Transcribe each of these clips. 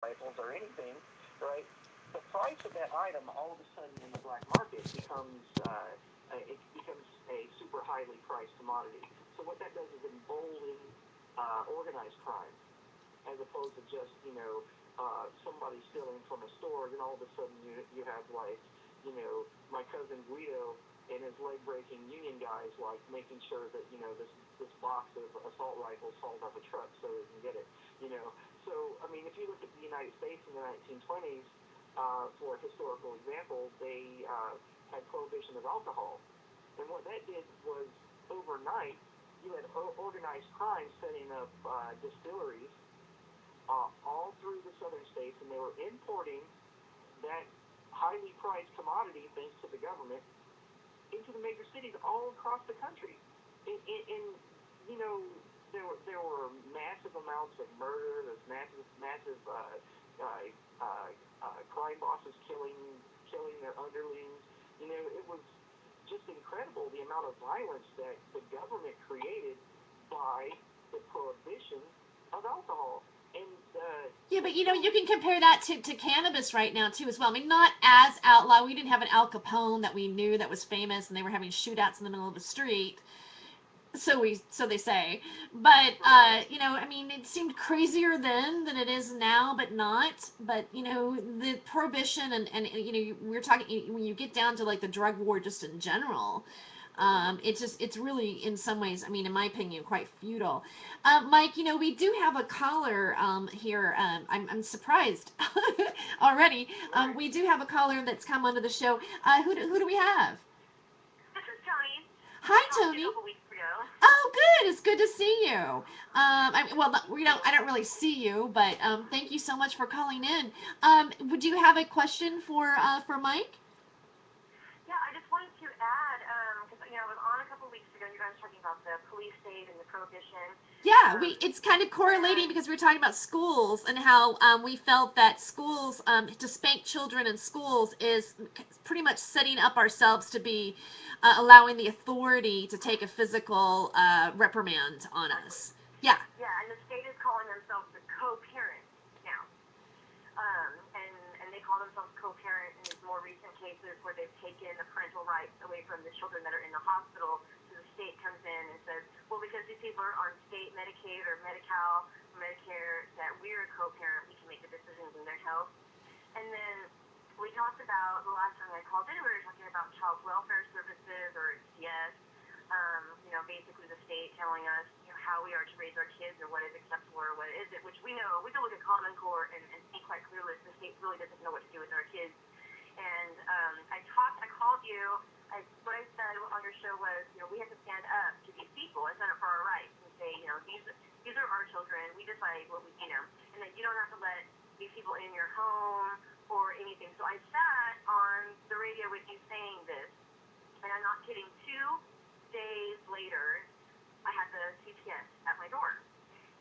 rifles or anything, right? The price of that item all of a sudden in the black market becomes a super highly priced commodity. So what that does is embolden organized crime as opposed to just somebody stealing from a store. Then all of a sudden you have like my cousin Guido and his leg breaking union guys like making sure that this box of assault rifles falls off a truck so they can get it. You know, so I mean, if you look at the United States in the 1920s, for a historical example, they had prohibition of alcohol, and what that did was overnight you had organized crime setting up distilleries all through the southern states, and they were importing that highly priced commodity, thanks to the government, into the major cities all across the country. In you know, there were massive amounts of murder. There's massive crime bosses killing their underlings. It was just incredible the amount of violence that the government created by the prohibition of alcohol. And yeah, but you can compare that to cannabis right now too as well. I mean, not as outlaw. We didn't have an Al Capone that we knew that was famous, and they were having shootouts in the middle of the street. So they say, but I mean, it seemed crazier then than it is now, but not. But the prohibition and we're talking when you get down to like the drug war just in general. It's really in some ways, I mean, in my opinion, quite futile. Mike, we do have a caller here. I'm surprised already. We do have a caller that's come onto the show. Who do we have? This is Tony. Hi, I talked to you Tony. a couple weeks ago. Oh, good. It's good to see you. Well, I don't really see you, but thank you so much for calling in. Would you have a question for Mike? Yeah, I just wanted to add, because I was on a couple weeks ago. You guys were talking about the police state and the prohibition. Yeah, Um, it's kind of correlating and because we were talking about schools and how we felt that schools to spank children in schools is pretty much setting up ourselves to be allowing the authority to take a physical reprimand on exactly. us. Yeah. Yeah, and the state is calling themselves the co-parent now. And they call themselves co-parent in these more recent cases where they've taken the parental rights away from the children that are in the hospital. So the state comes in and says, well, because these people are on state Medicaid or Medi-Cal or Medicare, that we're a co-parent, we can make the decisions in their health. And then we talked about, the last time I called in, we were talking about child welfare services or CS. Basically the state telling us how we are to raise our kids or what is acceptable or what isn't, which we know. We can look at Common Core and see quite clearly the state really doesn't know what to do with our kids. And I called you. What I said on your show was, we have to stand up to these people and stand up for our rights and say, these are our children. We decide what and that you don't have to let these people in your home or anything. So I sat on the radio with you saying this, and I'm not kidding. 2 days later, I had the CPS at my door,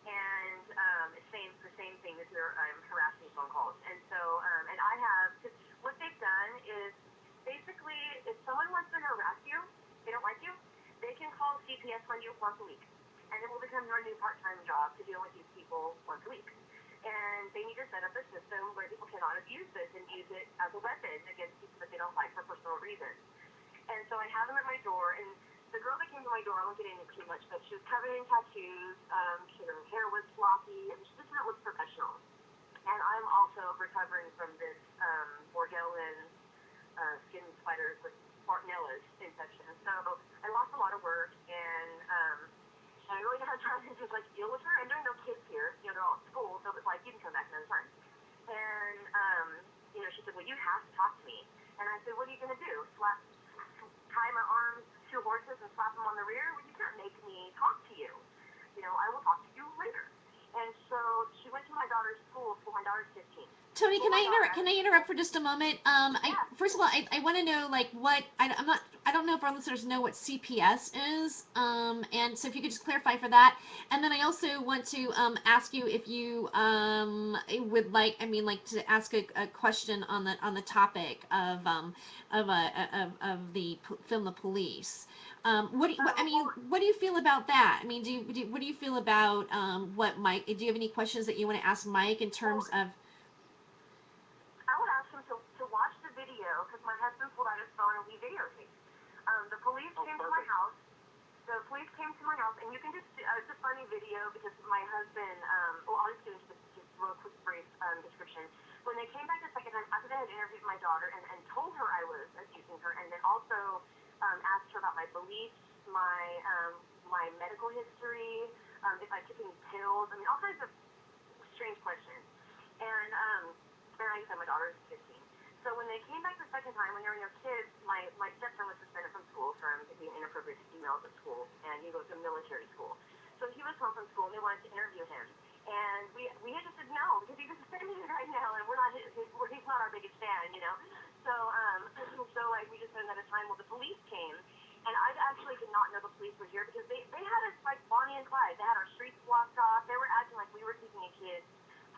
and it's the same thing. This is harassing phone calls, and so and I have, cause what they've done is basically if someone wants to harass you, they don't like you, they can call CPS on you once a week, and it will become your new part-time job to deal with these people once a week. And they need to set up a system where people cannot abuse this and use it as a weapon against people that they don't like for personal reasons. And so I have them at my door, and the girl that came to my door, I won't get into too much, but she was covered in tattoos. Her hair was floppy. I mean, she just didn't look professional. And I'm also recovering from this Borgelian skin spiders with Bartonella's infection. So I lost a lot of work, and I really had time to just deal with her. And there are no kids here. They're all at school, so it was like, you can come back another time. And she said, well, you have to talk to me. And I said, what are you going to do? Tie my arms to 2 horses and slap them on the rear? Well, you can't make me talk to you. I will talk to you later. And so she went to my daughter's school. My daughter's 15. Tony, Told my daughter, can I interrupt for just a moment? yeah, First of all, I want to know what I don't know if our listeners know what CPS is, and so if you could just clarify for that, and then I also want to ask you if you would like to ask a question on the topic of the film The Police. What do you feel about that? I mean, what do you feel about what Mike? Do you have any questions that you want to ask Mike in terms of? video because my husband pulled out his phone and we videotaped. The police came to my perfect. house. The police came to my house, and you can just, it's a funny video because my husband, well, I'll just do just real quick brief description. When they came back the second time, after they had interviewed my daughter and told her I was abusing her, and then also asked her about my beliefs, my medical history, if I took any pills, I mean, all kinds of strange questions. And like I said, my daughter is 15. So when they came back the second time, when they were kids, my stepson was suspended from school from being inappropriate to females at school, and he goes to military school. So he was home from school, and they wanted to interview him. And we had just said no, because he's suspended right now, and he's not our biggest fan, you know. So like we just said at a time, well, the police came, and I actually did not know the police were here because they had us like Bonnie and Clyde. They had our streets blocked off. They were acting like we were keeping a kid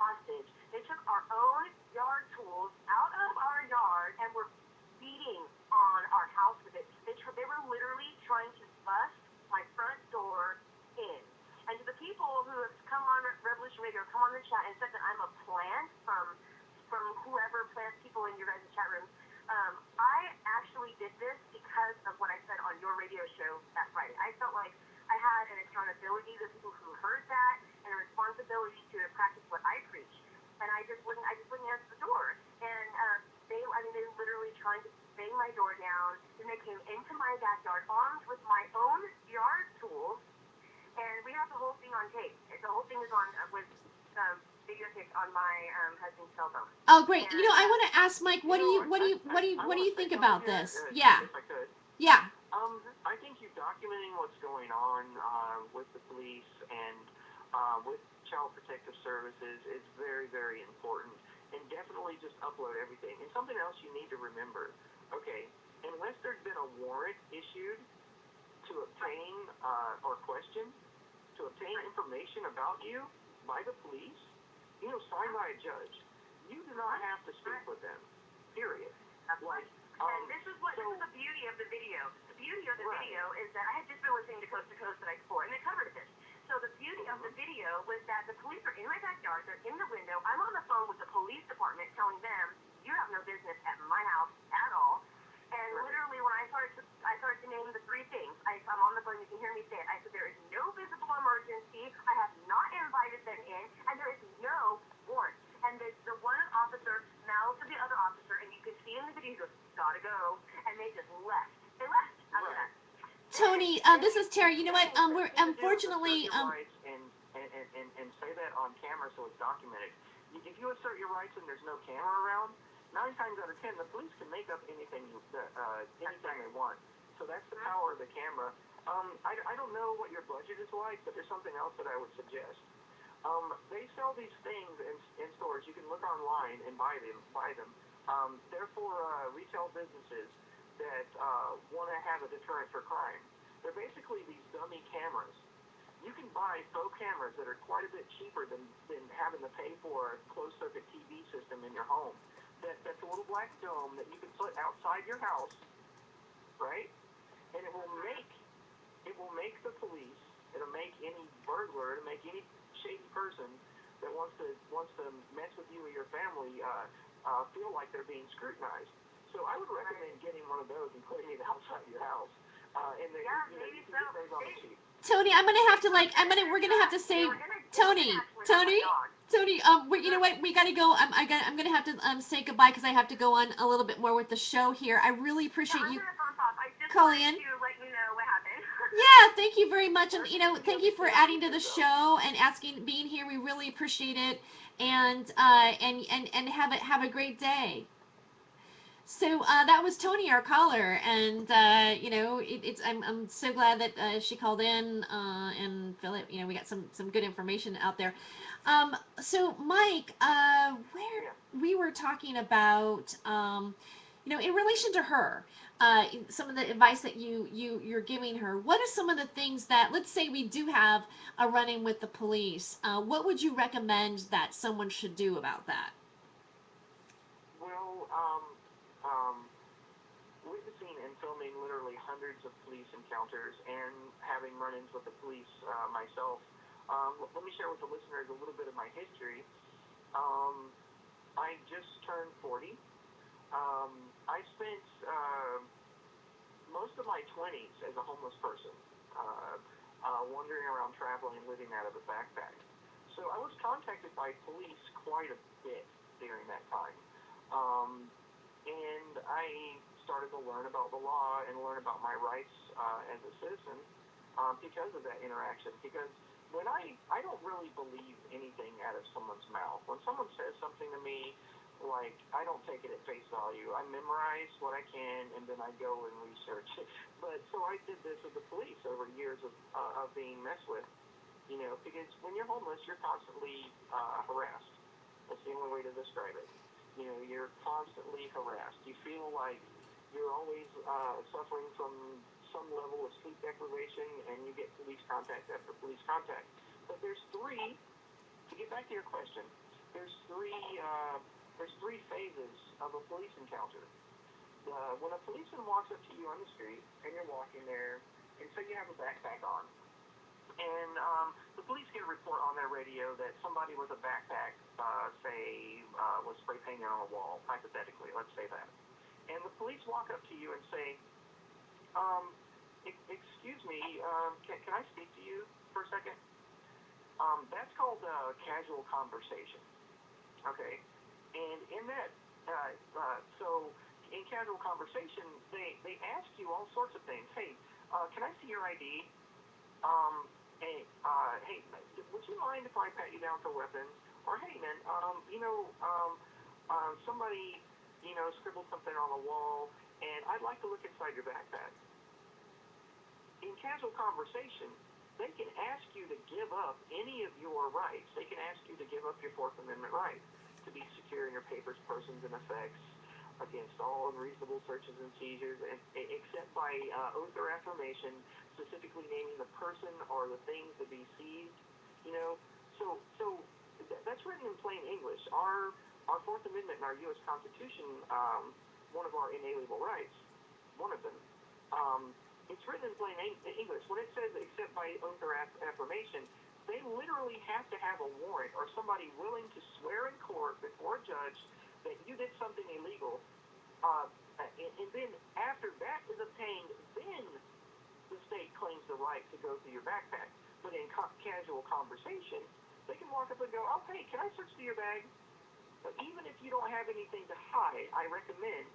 hostage. They took our own yard tools out of our yard and were beating on our house with it. They were literally trying to bust my front door in. And to the people who have come on Revolution Radio, come on the chat and said that I'm a plant from whoever plants people in your guys' chat rooms, I actually did this because of what I said on your radio show that Friday. I felt like I had an accountability to people who heard that and a responsibility to practice what I preach. And I just wouldn't answer the door. And they literally trying to bang my door down. Then they came into my backyard armed with my own yard tools. And we have the whole thing on tape. The whole thing is on with videotaped on my husband's cell phone. Oh, great. And, I want to ask Mike, what do you think about this? Yeah. If I could. Yeah. I think you documenting what's going on with the police and with Child Protective Services is very, very important. And definitely just upload everything. And something else you need to remember, okay, unless there's been a warrant issued to obtain or question, to obtain information about you by the police, signed by a judge, you do not have to speak with them, period. Like, and this is the beauty of the video. The beauty of the video is that I had just been listening to Coast Tonight before, and they covered this. So the beauty of the video was that the police are in my backyard, they're in the window, I'm on the phone with the police department telling them, you have no business at my house at all. And literally when I started to name the three things, I'm on the phone, you can hear me say it, I said there is no visible emergency, I have not invited them in, and there is no warrant. And the one officer mouthed to the other officer, and you can see in the video, he goes, gotta go, and they just left. They left after that. Tony, this is Terry. You know what? We're unfortunately and say that on camera so it's documented. If you assert your rights and there's no camera around, 9 times out of 10 the police can make up anything they want. So that's the power of the camera. I don't know what your budget is like, but there's something else that I would suggest. They sell these things in stores. You can look online and buy them. They're for retail businesses that want to have a deterrent for crime. They're basically these dummy cameras. You can buy faux cameras that are quite a bit cheaper than having to pay for a closed-circuit TV system in your home. That's a little black dome that you can put outside your house, right? And it will make the police, it'll make any burglar, it'll make any shady person that wants to mess with you or your family feel like they're being scrutinized. So I would recommend getting one of those and putting it outside your house. Maybe so. Tony, we're gonna have to say, Tony, you know what? We gotta go. I'm gonna have to say goodbye because I have to go on a little bit more with the show here. I really appreciate you calling in. Yeah, thank you very much, and thank you for adding to the show and being here. We really appreciate it, and have a great day. So that was Tony, our caller, and I'm so glad that she called in, and Philip, we got some good information out there. So Mike, where we were talking about, in relation to her, some of the advice that you're giving her. What are some of the things that, let's say we do have a run-in with the police, what would you recommend that someone should do about that? Well, witnessing and filming literally hundreds of police encounters and having run-ins with the police myself, let me share with the listeners a little bit of my history. I just turned 40. I spent most of my 20s as a homeless person, wandering around traveling and living out of a backpack. So I was contacted by police quite a bit during that time. Um, and I started to learn about the law and learn about my rights as a citizen because of that interaction. Because I don't really believe anything out of someone's mouth. When someone says something to me, like, I don't take it at face value. I memorize what I can, and then I go and research it. But so I did this with the police over years of being messed with, because when you're homeless, you're constantly harassed. That's the only way to describe it. You're constantly harassed. You feel like you're always suffering from some level of sleep deprivation, and you get police contact after police contact. But to get back to your question, there's three phases of a police encounter. When a policeman walks up to you on the street, and you're walking there, and say you have a backpack on, and the police get a report on their radio that somebody with a backpack, was spray painted on a wall, hypothetically, let's say that. And the police walk up to you and say, excuse me, can I speak to you for a second? That's called casual conversation, okay? And in that, so in casual conversation, they ask you all sorts of things. Hey, can I see your ID? Hey, would you mind if I pat you down for weapons? Or hey, man, somebody, scribbled something on the wall, and I'd like to look inside your backpack. In casual conversation, they can ask you to give up any of your rights. They can ask you to give up your Fourth Amendment right to be secure in your papers, persons, and effects against all unreasonable searches and seizures, except by oath or affirmation, specifically naming the person or the things to be seized. That's written in plain English. Our Fourth Amendment in our U.S. Constitution, one of our inalienable rights, one of them. It's written in plain English. When it says except by oath or affirmation, they literally have to have a warrant or somebody willing to swear in court before a judge that you did something illegal. And then after that is obtained, then the state claims the right to go through your backpack. But in casual conversation, they can walk up and go, oh, hey, can I search through your bag? But even if you don't have anything to hide, I recommend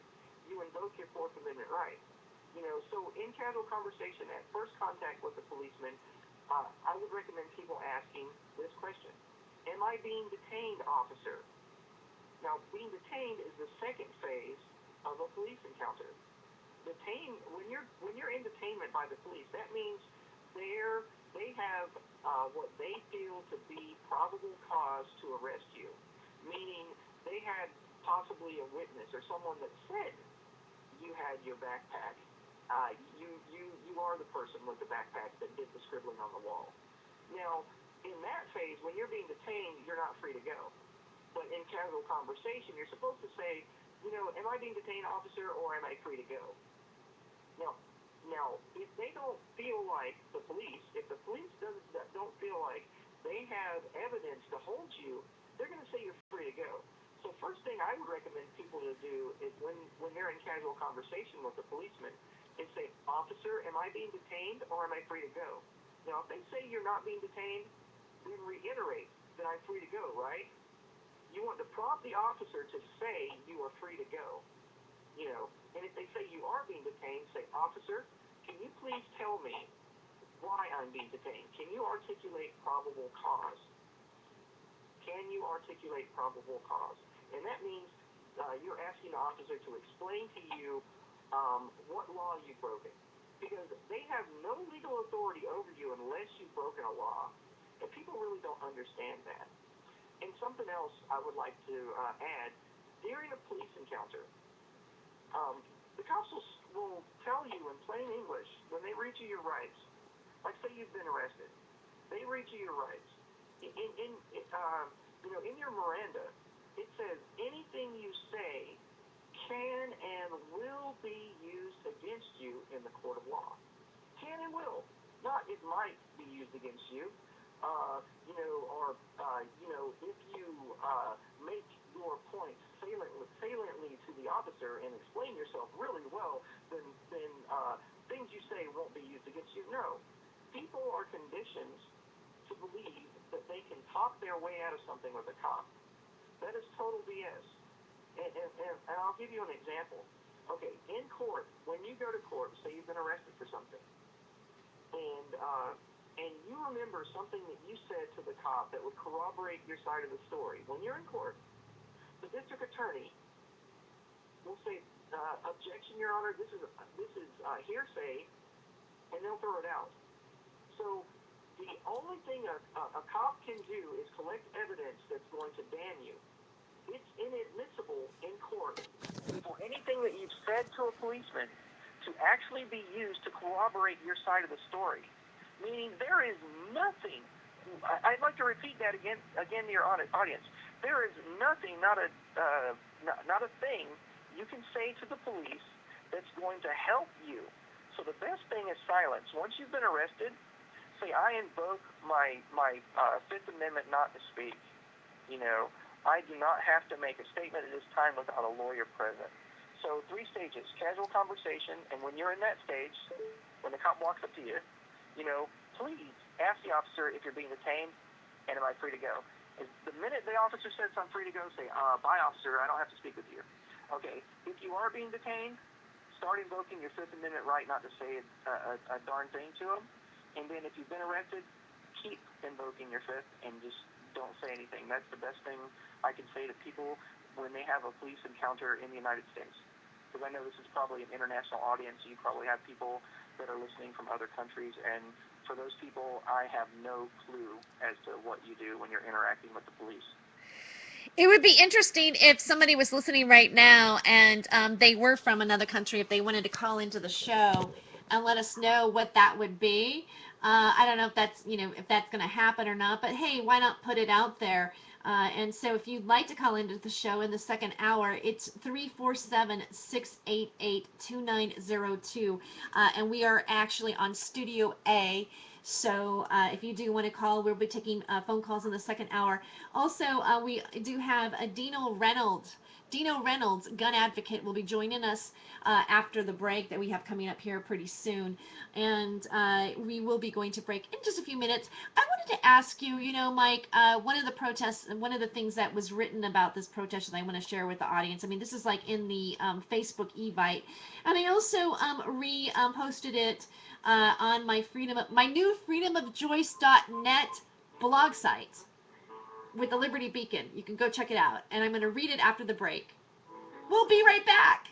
you invoke your Fourth Amendment right. So in casual conversation, at first contact with the policeman, I would recommend people asking this question. Am I being detained, officer? Now, being detained is the second phase of a police encounter. When you're in detainment by the police, that means they have what they feel to be probable cause to arrest you, meaning they had possibly a witness or someone that said you had your backpack. You are the person with the backpack that did the scribbling on the wall. Now, in that phase, when you're being detained, you're not free to go. But in casual conversation, you're supposed to say, am I being detained, officer, or am I free to go? Now, if they don't feel like if the police don't feel like they have evidence to hold you, they're going to say you're free to go. So first thing I would recommend people to do is when they're in casual conversation with the policeman, is say, officer, am I being detained or am I free to go? Now, if they say you're not being detained, then reiterate that I'm free to go, right? You want to prompt the officer to say you are free to go. And if they say you are being detained, say, officer, can you please tell me why I'm being detained? Can you articulate probable cause? Can you articulate probable cause? And that means you're asking the officer to explain to you what law you've broken. Because they have no legal authority over you unless you've broken a law. And people really don't understand that. And something else I would like to add, during a police encounter, the cops will tell you in plain English, when they read you your rights, like say you've been arrested, they read you your rights. In your Miranda, it says anything you say can and will be used against you in the court of law. Can and will. Not it might be used against you. If you make your point saliently to the officer and explain yourself really well, then things you say won't be used against you. No. People are conditioned to believe that they can talk their way out of something with a cop. That is total BS. And I'll give you an example. Okay, in court, when you go to court, say you've been arrested for something, and you remember something that you said to the cop that would corroborate your side of the story. When you're in court, the district attorney will say, "Objection, Your Honor. This is hearsay," and they'll throw it out. So the only thing a cop can do is collect evidence that's going to damn you. It's inadmissible in court for anything that you've said to a policeman to actually be used to corroborate your side of the story. Meaning there is nothing, I'd like to repeat that again to your audience. There is nothing, not a thing you can say to the police that's going to help you. So the best thing is silence. Once you've been arrested, say, I invoke my Fifth Amendment not to speak. You know, I do not have to make a statement at this time without a lawyer present. So 3 stages: casual conversation, and when you're in that stage, when the cop walks up to you, you know, please ask the officer if you're being detained and am I free to go. The minute the officer says I'm free to go, say, bye, officer, I don't have to speak with you. Okay, if you are being detained, start invoking your Fifth Amendment right not to say a darn thing to them. And then if you've been arrested, keep invoking your Fifth and just don't say anything. That's the best thing I can say to people when they have a police encounter in the United States. Because I know this is probably an international audience. You probably have people that are listening from other countries. And for those people, I have no clue as to what you do when you're interacting with the police. It would be interesting if somebody was listening right now and they were from another country, if they wanted to call into the show and let us know what that would be. I don't know if that's, if that's going to happen or not, but hey, why not put it out there? And so if you'd like to call into the show in the second hour, it's 347-688-2902. And we are actually on Studio A. So if you do want to call, we'll be taking phone calls in the second hour. Also, we do have Dino Reynolds. Dino Reynolds, gun advocate, will be joining us after the break that we have coming up here pretty soon. And we will be going to break in just a few minutes. I wanted to ask you, Mike, one of the protests, one of the things that was written about this protest that I want to share with the audience. I mean, this is like in the Facebook Evite. And I also reposted it on my new freedomofjoyce.net blog site with the Liberty Beacon. You can go check it out. And I'm going to read it after the break. We'll be right back.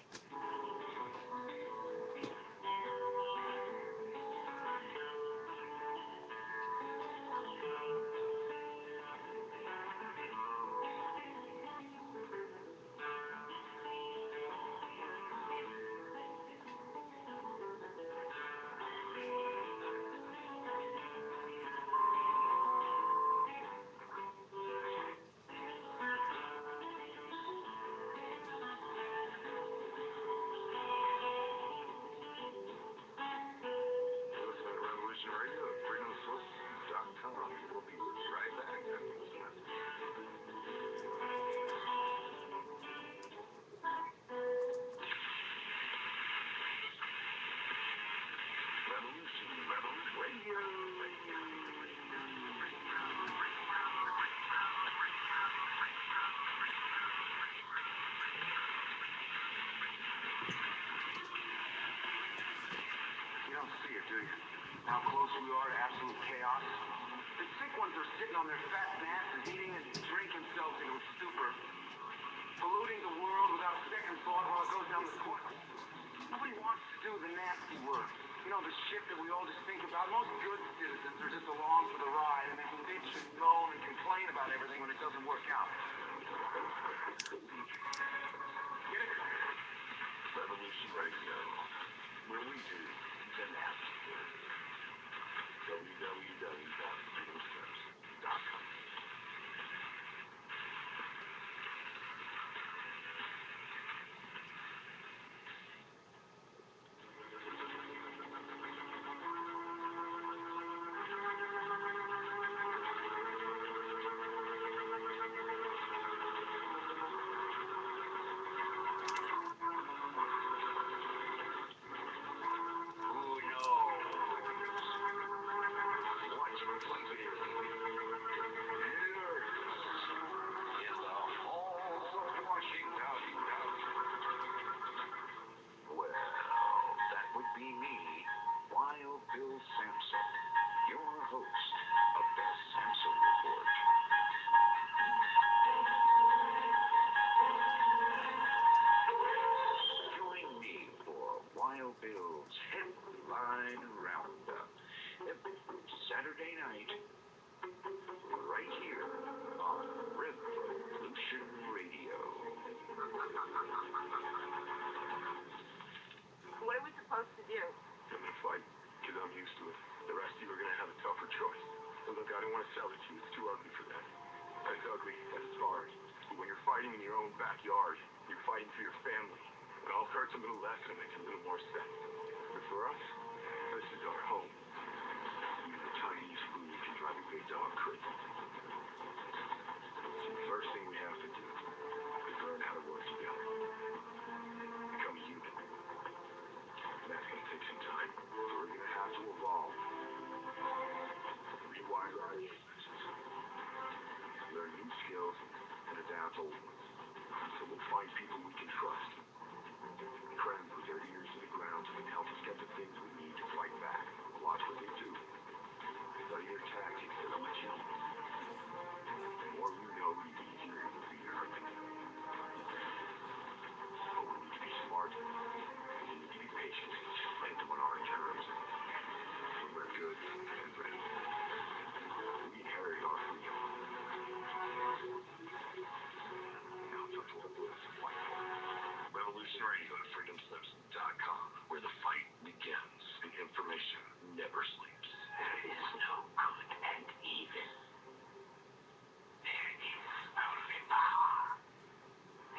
How close we are to absolute chaos. The sick ones are sitting on their fat asses, eating and drinking themselves into a stupor, polluting the world without a second thought while it goes down the toilet. Nobody wants to do the nasty work. The shit that we all just think about. Most good citizens are just along for the ride, and they can bitch and moan and complain about everything when it doesn't work out. Get it? Revolution Radio, where we do the nasty work. www.freedomslips.com. What are we supposed to do? I'm gonna fight, because I'm used to it. The rest of you are gonna have a tougher choice. But look, I don't want to sell it to you. It's too ugly for that. It's ugly, and it's hard. But when you're fighting in your own backyard, you're fighting for your family. It all hurts a little less and it makes a little more sense. But for us, this is our home. Even the tiniest food can drive a big dog crazy. So the first thing we have to do is learn how to work together. Become a unit. That's gonna take some time. So we're gonna have to evolve. Rewire our defenses. Learn new skills and adapt old ones. So we'll find people we can trust. Friends with their ears to the ground who can help us get the things we need to fight back. Watch what they do. Study their tactics that will you. The more we know, the easier it will be to hurt them. But we need to be smart. We need to be patient. And do it on our terms. When we're good and ready. We inherit our freedom. Now it's up to all of us to fight for it. Revolution Radio at freedomslips.com, where the fight begins and information never sleeps. There is no good and evil. There is only power.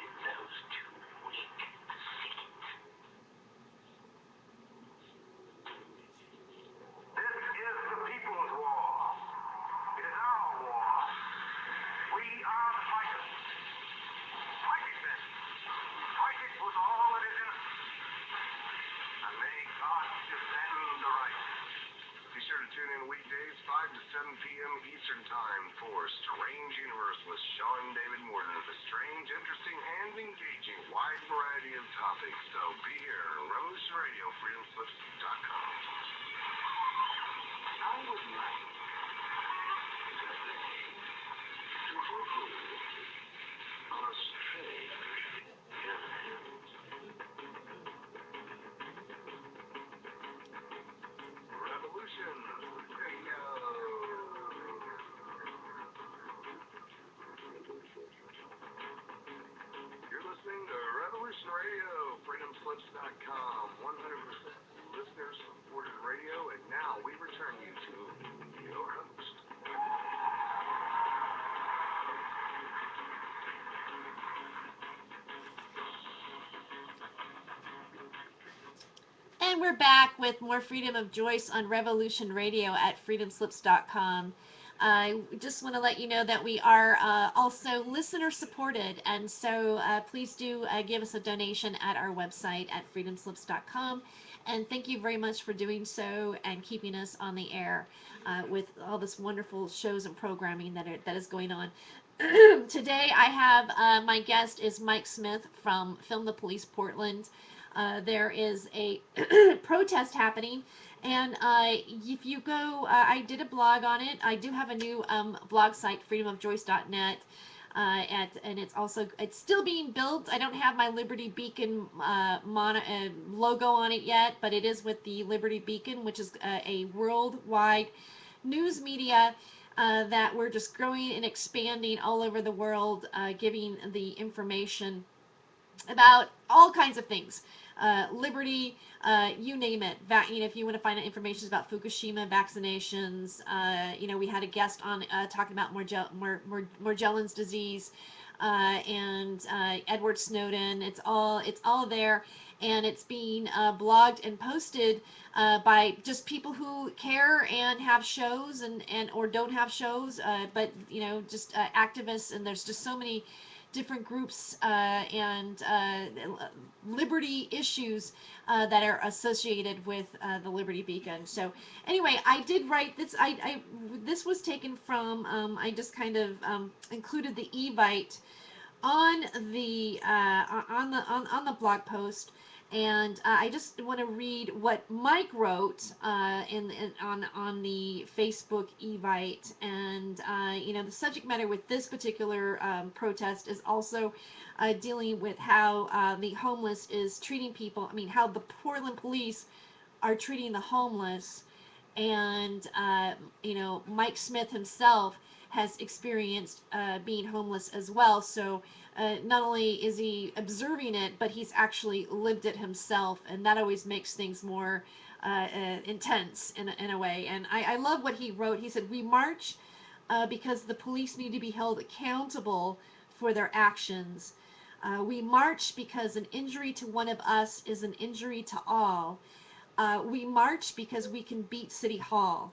And those too weak to seek it. This is the people's war. It is our war. We are the fighters. Fight it then. Fight it with all that is in us. And may God defend the right. Be sure to tune in weekdays, 5 to 7 p.m. Eastern Time for Strange Universe with Sean David Morton. With a strange, interesting, and engaging wide variety of topics. So be here on Revolution Radio, freedomslips.com. I would like to take you on a strange journey. Revolution Radio. You're listening to Revolution Radio, freedomslips.com, 100% listener-supported radio, and now we return you to your host. And we're back with more Freedom of Joyce on Revolution Radio at freedomslips.com. I just want to let you know that we are also listener supported, and so please do give us a donation at our website at freedomslips.com. And thank you very much for doing so and keeping us on the air with all this wonderful shows and programming that is going on. Today I have my guest is Mike Smith from Film the Police Portland. There is a protest happening, and if you go, I did a blog on it. I do have a new blog site, freedomofjoyce.net, and it's still being built. I don't have my Liberty Beacon logo on it yet, but it is with the Liberty Beacon, which is a worldwide news media that we're just growing and expanding all over the world, giving the information about all kinds of things. Liberty, you name it. If you want to find out information about Fukushima vaccinations, we had a guest on talking about Morgellons disease and Edward Snowden. It's all there, and it's being blogged and posted by just people who care and have shows and or don't have shows, but just activists. And there's just so many different groups and liberty issues that are associated with the Liberty Beacon. So anyway, I did write this. This was taken from. I just kind of included the Evite on the blog post, and I just want to read what Mike wrote on the Facebook Evite. And the subject matter with this particular protest is also dealing with how the homeless is treating people. I mean, how the Portland police are treating the homeless. And Mike Smith himself has experienced being homeless as well. So not only is he observing it, but he's actually lived it himself, and that always makes things more intense in a way. And I love what he wrote. He said, "We march because the police need to be held accountable for their actions. We march because an injury to one of us is an injury to all. We march because we can beat City Hall.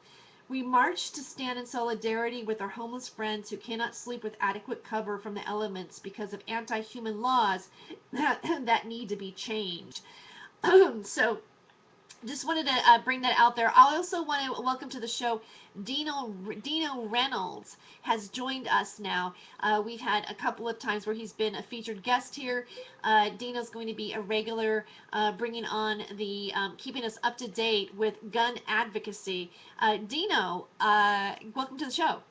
We march to stand in solidarity with our homeless friends who cannot sleep with adequate cover from the elements because of anti-human laws that need to be changed." So just wanted to bring that out there. I also want to welcome to the show Dino Reynolds has joined us now. We've had a couple of times where he's been a featured guest here. Dino's going to be a regular, bringing on the keeping us up to date with gun advocacy. Dino, welcome to the show.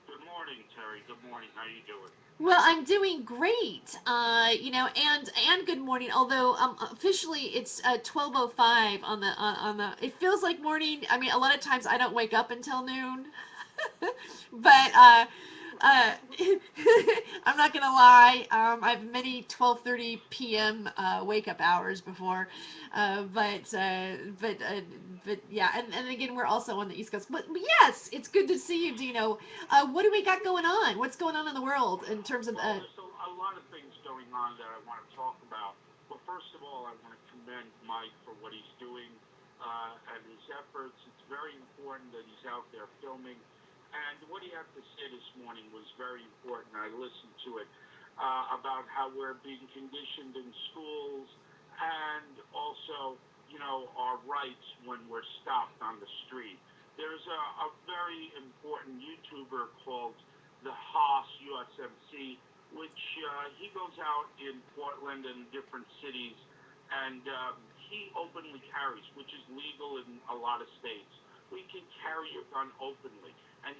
Good morning, Terry. Good morning. How you doing? Well, I'm doing great, and good morning. Although officially it's 12:05 on the. It feels like morning. I mean, a lot of times I don't wake up until noon, but uh, I'm not gonna lie. I've many 12:30 p.m. Wake up hours before, but yeah, and again we're also on the East Coast. But yes, it's good to see you, Dino. What do we got going on? What's going on in the world in terms of? Well, there's a lot of things going on that I want to talk about. But first of all, I want to commend Mike for what he's doing and his efforts. It's very important that he's out there filming. And what he had to say this morning was very important. I listened to it about how we're being conditioned in schools and also, our rights when we're stopped on the street. There's a very important YouTuber called the Haas USMC, which he goes out in Portland and different cities, and he openly carries, which is legal in a lot of states. We can carry your gun openly, and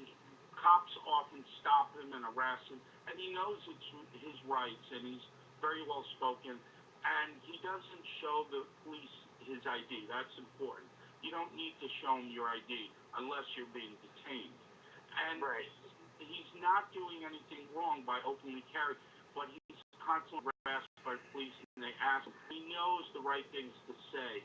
cops often stop him and harass him, and he knows it's his rights, and he's very well spoken, and he doesn't show the police his ID. That's important. You don't need to show him your ID unless you're being detained. And Right. he's not doing anything wrong by openly carrying, but he's constantly harassed by police, and they ask him. He knows the right things to say,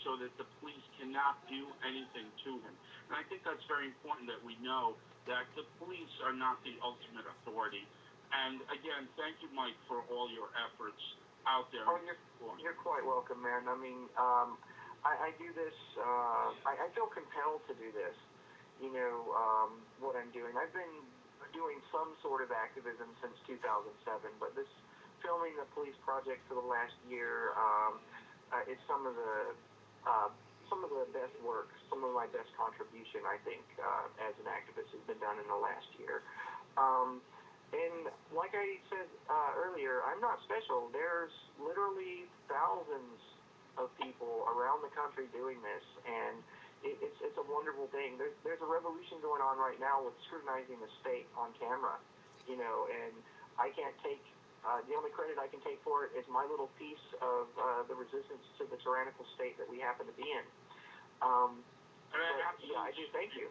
so that the police cannot do anything to him. And I think that's very important that we know that the police are not the ultimate authority. And again, thank you, Mike, for all your efforts out there. Oh, you're quite welcome, man. I mean, I do this. I feel compelled to do this. What I'm doing. I've been doing some sort of activism since 2007, but this filming the police project for the last year is some of the best work, some of my best contribution, I think, as an activist has been done in the last year. And like I said earlier, I'm not special. There's literally thousands of people around the country doing this, and it's a wonderful thing. There's a revolution going on right now with scrutinizing the state on camera, and I can't take the only credit I can take for it is my little piece of the resistance to the tyrannical state that we happen to be in. Yeah, I do thank you.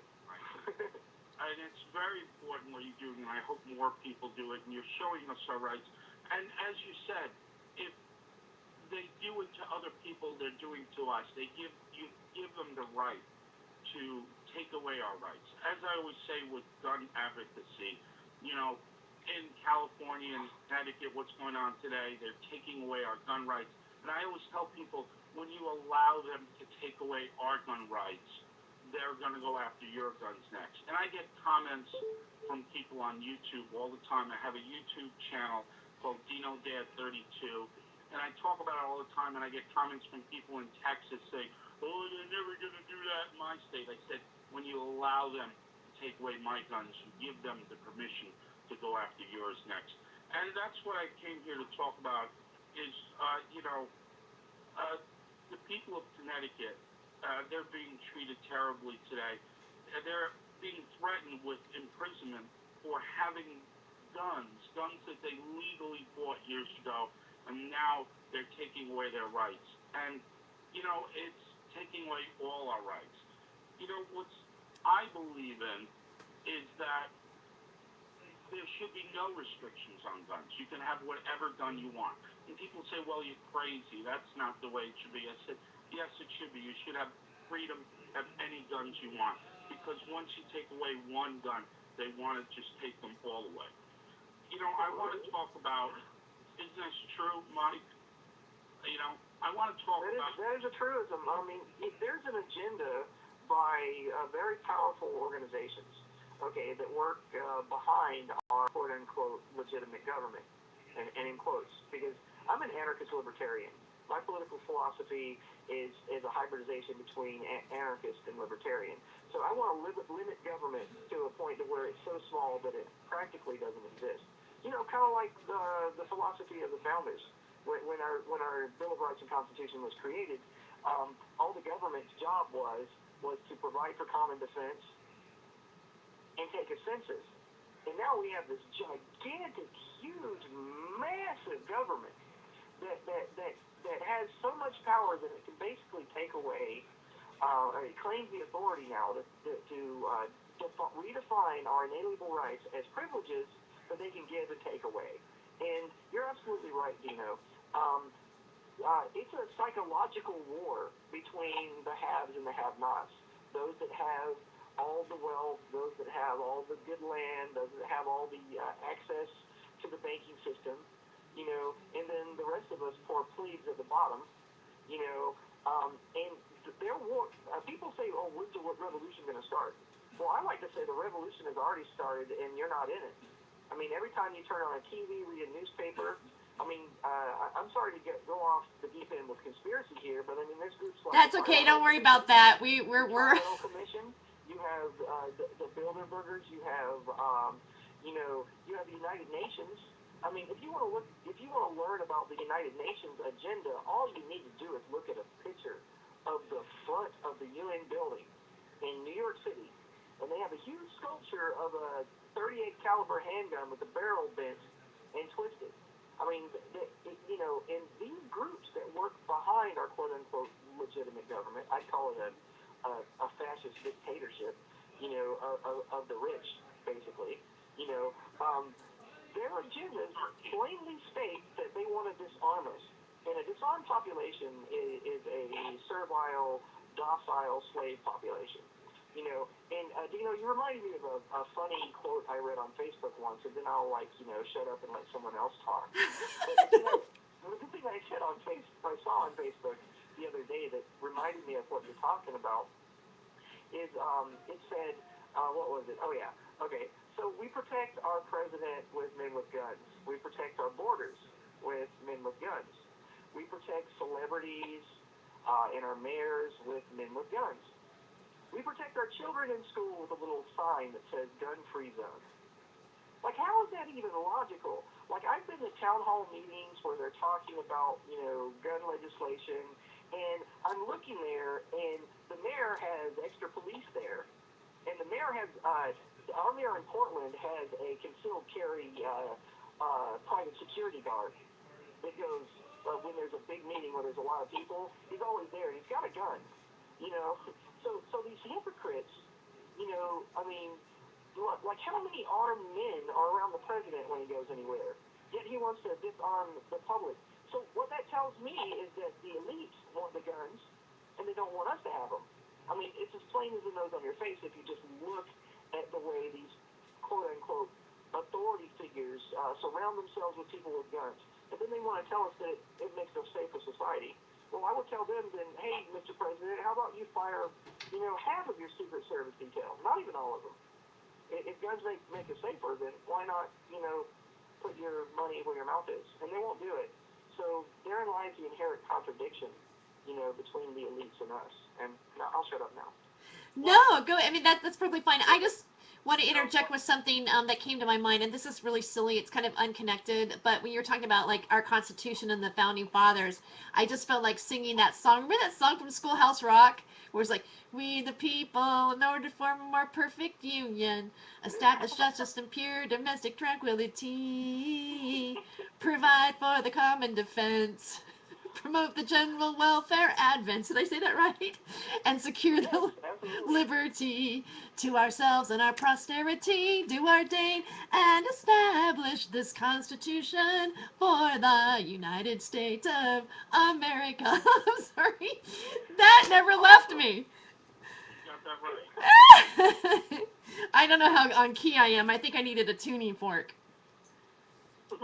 And it's very important what you're doing, and I hope more people do it, and you're showing us our rights. And as you said, if they do it to other people, they're doing to us. You give them the right to take away our rights. As I always say with gun advocacy, in California and Connecticut, what's going on today, they're taking away our gun rights. And I always tell people, when you allow them to take away our gun rights, they're going to go after your guns next. And I get comments from people on YouTube all the time. I have a YouTube channel called Dino Dad 32, and I talk about it all the time, and I get comments from people in Texas saying, oh, they're never going to do that in my state. I said, when you allow them to take away my guns, you give them the permission to go after yours next. And that's what I came here to talk about is, the people of Connecticut, they're being treated terribly today. They're being threatened with imprisonment for having guns that they legally bought years ago, and now they're taking away their rights. And, it's taking away all our rights. What I believe in is that there should be no restrictions on guns. You can have whatever gun you want. And people say, well, you're crazy. That's not the way it should be. I said, yes, it should be. You should have freedom to have any guns you want. Because once you take away one gun, they want to just take them all away. You know, I want to talk about, isn't this true, Mike? You know, I want to talk about... That is a truism. I mean, there's an agenda by very powerful organizations, okay, that work behind our quote-unquote legitimate government, and in quotes, because I'm an anarchist libertarian. My political philosophy is a hybridization between anarchist and libertarian. So I want to limit government to a point to where it's so small that it practically doesn't exist. You know, kind of like the philosophy of the founders. When our Bill of Rights and Constitution was created, all the government's job was to provide for common defense and take a census. And now we have this gigantic, huge, massive government that has so much power that it can basically take away, it claims the authority now to redefine our inalienable rights as privileges that they can give and take away. And you're absolutely right, Dino. It's a psychological war between the haves and the have-nots. Those that have all the wealth, those that have all the good land, those that have all the access to the banking system, you know, and then the rest of us poor plebes at the bottom, you know, and their war, people say, oh, when's the revolution going to start? Well, I like to say the revolution has already started and you're not in it. I mean, every time you turn on a TV, read a newspaper, I mean, I'm sorry to go off the deep end with conspiracy here, but I mean, there's groups like... That's okay, don't worry about that. We're... Commission, you have the Bilderbergers, you have, you know, you have the United Nations. I mean, if you want to learn about the United Nations agenda, all you need to do is look at a picture of the front of the UN building in New York City, and they have a huge sculpture of a 38 caliber handgun with the barrel bent and twisted. I mean, you know, and these groups that work behind our quote-unquote legitimate government, I'd call it a fascist dictatorship, you know, of the rich, basically, you know, their agendas plainly state that they want to disarm us. And a disarmed population is a servile, docile slave population. You know, and Dino, you reminded me of a funny quote I read on Facebook once, and then I'll, like, you know, shut up and let someone else talk. But the thing I said on Facebook, I saw on Facebook the other day that reminded me of what you're talking about is, it said, what was it? Oh, yeah. Okay. So we protect our president with men with guns. We protect our borders with men with guns. We protect celebrities and our mayors with men with guns. We protect our children in school with a little sign that says gun-free zone. Like, how is that even logical? Like, I've been to town hall meetings where they're talking about, you know, gun legislation, and I'm looking there, and the mayor has extra police there, and the mayor has, our mayor in Portland has a concealed carry private security guard that goes, when there's a big meeting where there's a lot of people, he's always there, and he's got a gun, you know? So these hypocrites, you know, I mean, like how many armed men are around the president when he goes anywhere? Yet he wants to disarm the public. So what that tells me is that the elites want the guns, and they don't want us to have them. I mean, it's as plain as the nose on your face if you just look at the way these quote-unquote authority figures surround themselves with people with guns. And then they want to tell us that it makes us safer society. Well, I would tell them then, hey, Mr. President, how about you fire, you know, half of your Secret Service detail, not even all of them. If guns make us safer, then why not, you know, put your money where your mouth is? And they won't do it. So therein lies the inherent contradiction, you know, between the elites and us. And I'll shut up now. No, go. I mean, that's perfectly fine. I just want to interject with something that came to my mind, and this is really silly. It's kind of unconnected, but when you're talking about like our Constitution and the Founding Fathers, I just felt like singing that song. Remember that song from Schoolhouse Rock, where it's like, "We the people, in order to form a more perfect union, establish justice and pure domestic tranquility, provide for the common defense." promote the general welfare, advance, did I say that right? And secure Yes, the absolutely. liberty to ourselves and our posterity, do ordain and establish this Constitution for the United States of America. I'm sorry. That never left Awesome. me. You got that right. I don't know how on key I am. I think I needed a tuning fork. You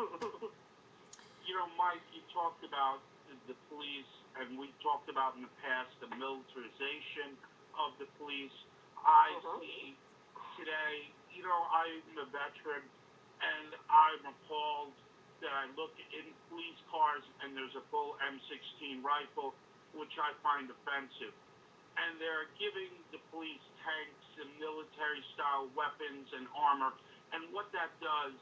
know, Mike, you talked about the police, and we talked about in the past the militarization of the police. I see today, you know, I'm a veteran, and I'm appalled that I look in police cars and there's a full M16 rifle, which I find offensive. And they're giving the police tanks and military-style weapons and armor. And what that does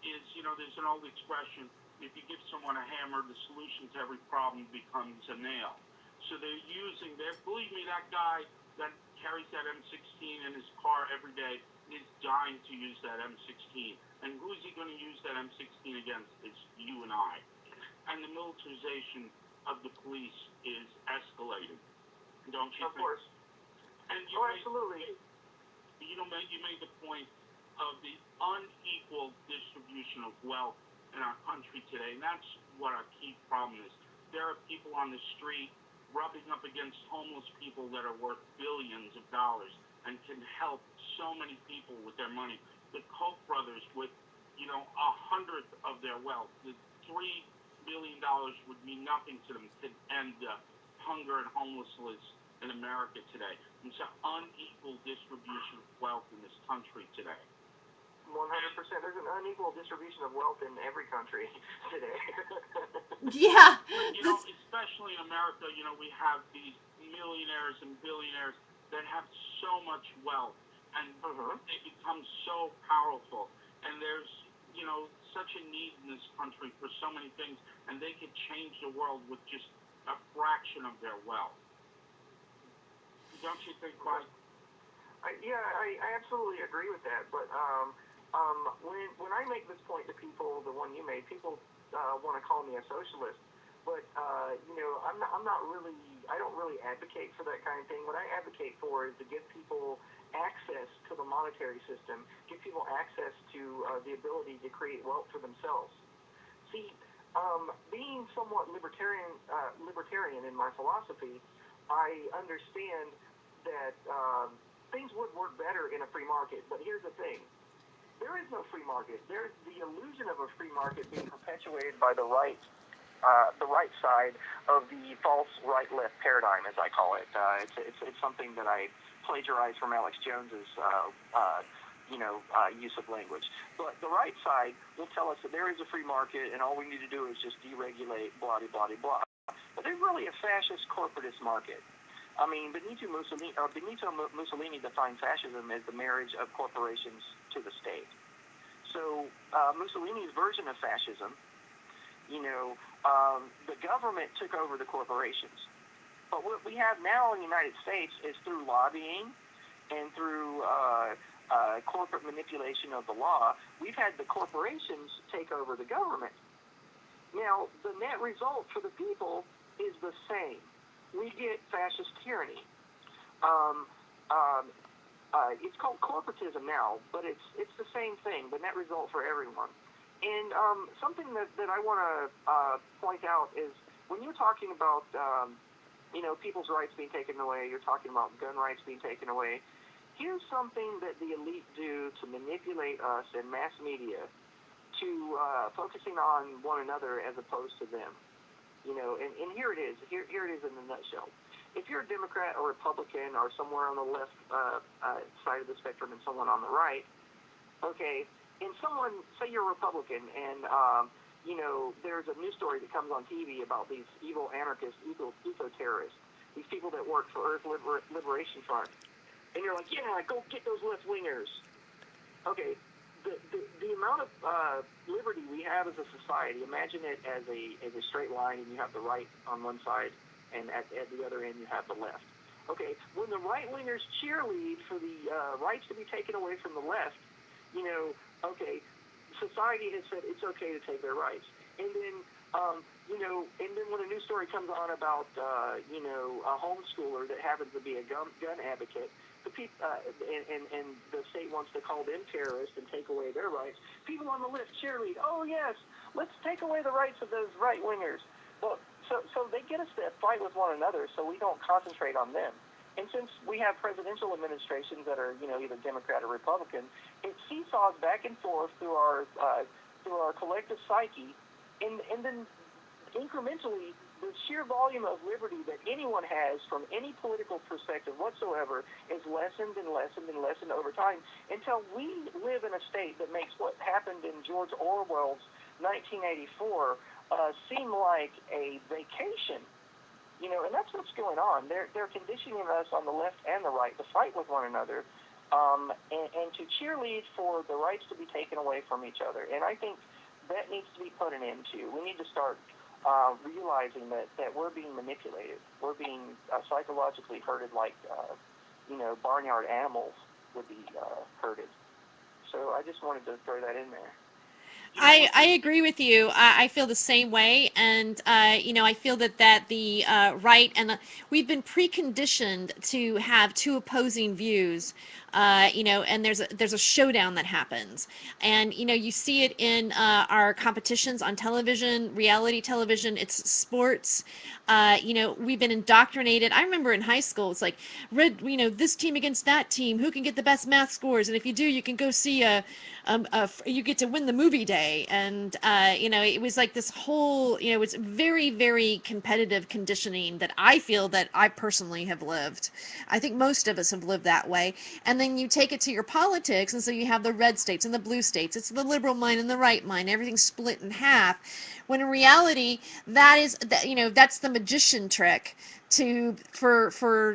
is, you know, there's an old expression, if you give someone a hammer, the solution to every problem becomes a nail. So believe me, that guy that carries that M16 in his car every day is dying to use that M16. And who's he going to use that M16 against? It's you and I. And the militarization of the police is escalating. Don't you Of think? course. And Oh, absolutely. you made the point of the unequal distribution of wealth in our country today, and that's what our key problem is. There are people on the street rubbing up against homeless people that are worth billions of dollars and can help so many people with their money. The Koch brothers, with 100th of their wealth, the $3 billion would mean nothing to them to end hunger and homelessness in America today. It's an unequal distribution of wealth in this country today. 100%. There's an unequal distribution of wealth in every country today. Yeah. Especially in America, we have these millionaires and billionaires that have so much wealth, and they become so powerful. And there's, such a need in this country for so many things, and they could change the world with just a fraction of their wealth. Don't you think, Mike? I absolutely agree with that. But when I make this point to people, the one you made, people want to call me a socialist. But I'm not really. I don't really advocate for that kind of thing. What I advocate for is to give people access to the monetary system, give people access to the ability to create wealth for themselves. See, being somewhat libertarian in my philosophy, I understand that things would work better in a free market. But here's the thing. There is no free market. There's the illusion of a free market being perpetuated by the right side of the false right-left paradigm, as I call it. It's something that I plagiarized from Alex Jones's use of language. But the right side will tell us that there is a free market and all we need to do is just deregulate, blah, blah, blah, blah. But they're really a fascist corporatist market. I mean, Benito Mussolini defined fascism as the marriage of corporations to the state. So Mussolini's version of fascism, the government took over the corporations. But what we have now in the United States is through lobbying and through corporate manipulation of the law, we've had the corporations take over the government. Now, the net result for the people is the same. We get fascist tyranny. It's called corporatism now, but it's the same thing, the net result for everyone. And something that I want to point out is when you're talking about people's rights being taken away, you're talking about gun rights being taken away. Here's something that the elite do to manipulate us in mass media to focusing on one another as opposed to them. And here it is. Here it is in a nutshell. If you're a Democrat or Republican or somewhere on the left side of the spectrum and someone on the right, okay, and someone, say you're a Republican and, there's a news story that comes on TV about these evil anarchists, eco-terrorists, these people that work for Earth Liberation Front. And you're like, yeah, go get those left-wingers. Okay, the amount of liberty we have as a society, imagine it as a straight line, and you have the right on one side, and at the other end you have the left. Okay, when the right-wingers cheerlead for the rights to be taken away from the left, okay, society has said it's okay to take their rights. And then And then when a news story comes on about, a homeschooler that happens to be a gun advocate, and the state wants to call them terrorists and take away their rights, people on the left cheerlead, oh yes, let's take away the rights of those right wingers. Well, so they get us to fight with one another, so we don't concentrate on them. And since we have presidential administrations that are, either Democrat or Republican, it seesaws back and forth through our collective psyche, and then incrementally, the sheer volume of liberty that anyone has from any political perspective whatsoever is lessened and lessened and lessened over time until we live in a state that makes what happened in George Orwell's 1984 seem like a vacation. And that's what's going on. They're conditioning us on the left and the right to fight with one another, and to cheerlead for the rights to be taken away from each other. And I think that needs to be put an end to. We need to start realizing that we're being manipulated. We're being psychologically herded like, barnyard animals would be herded. So I just wanted to throw that in there. I agree with you. I feel the same way, and I feel that the right and we've been preconditioned to have two opposing views, and there's a showdown that happens, and you see it in our competitions on television, reality television. It's sports. We've been indoctrinated. I remember in high school, it's like this team against that team. Who can get the best math scores? And if you do, you can go see you get to win the movie day. And it was like this whole, it's very, very competitive conditioning that I feel that I personally have lived. I think most of us have lived that way. And then you take it to your politics, and so you have the red states and the blue states. It's the liberal mind and the right mind. Everything's split in half. When in reality, that's the magician trick for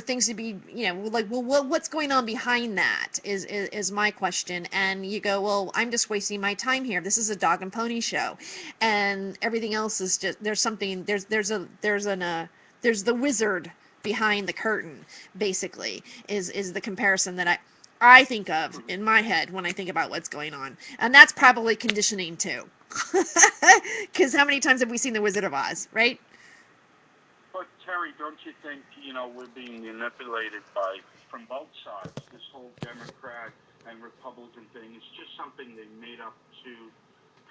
things to be, like, well, what's going on behind that is my question. And you go, well, I'm just wasting my time here. This is a dog and pony show, and everything else is just, there's the wizard behind the curtain, basically, is the comparison that I think of in my head when I think about what's going on. And that's probably conditioning too. Because how many times have we seen The Wizard of Oz, right? But Terry, don't you think, we're being manipulated from both sides? This whole Democrat and Republican thing is just something they made up to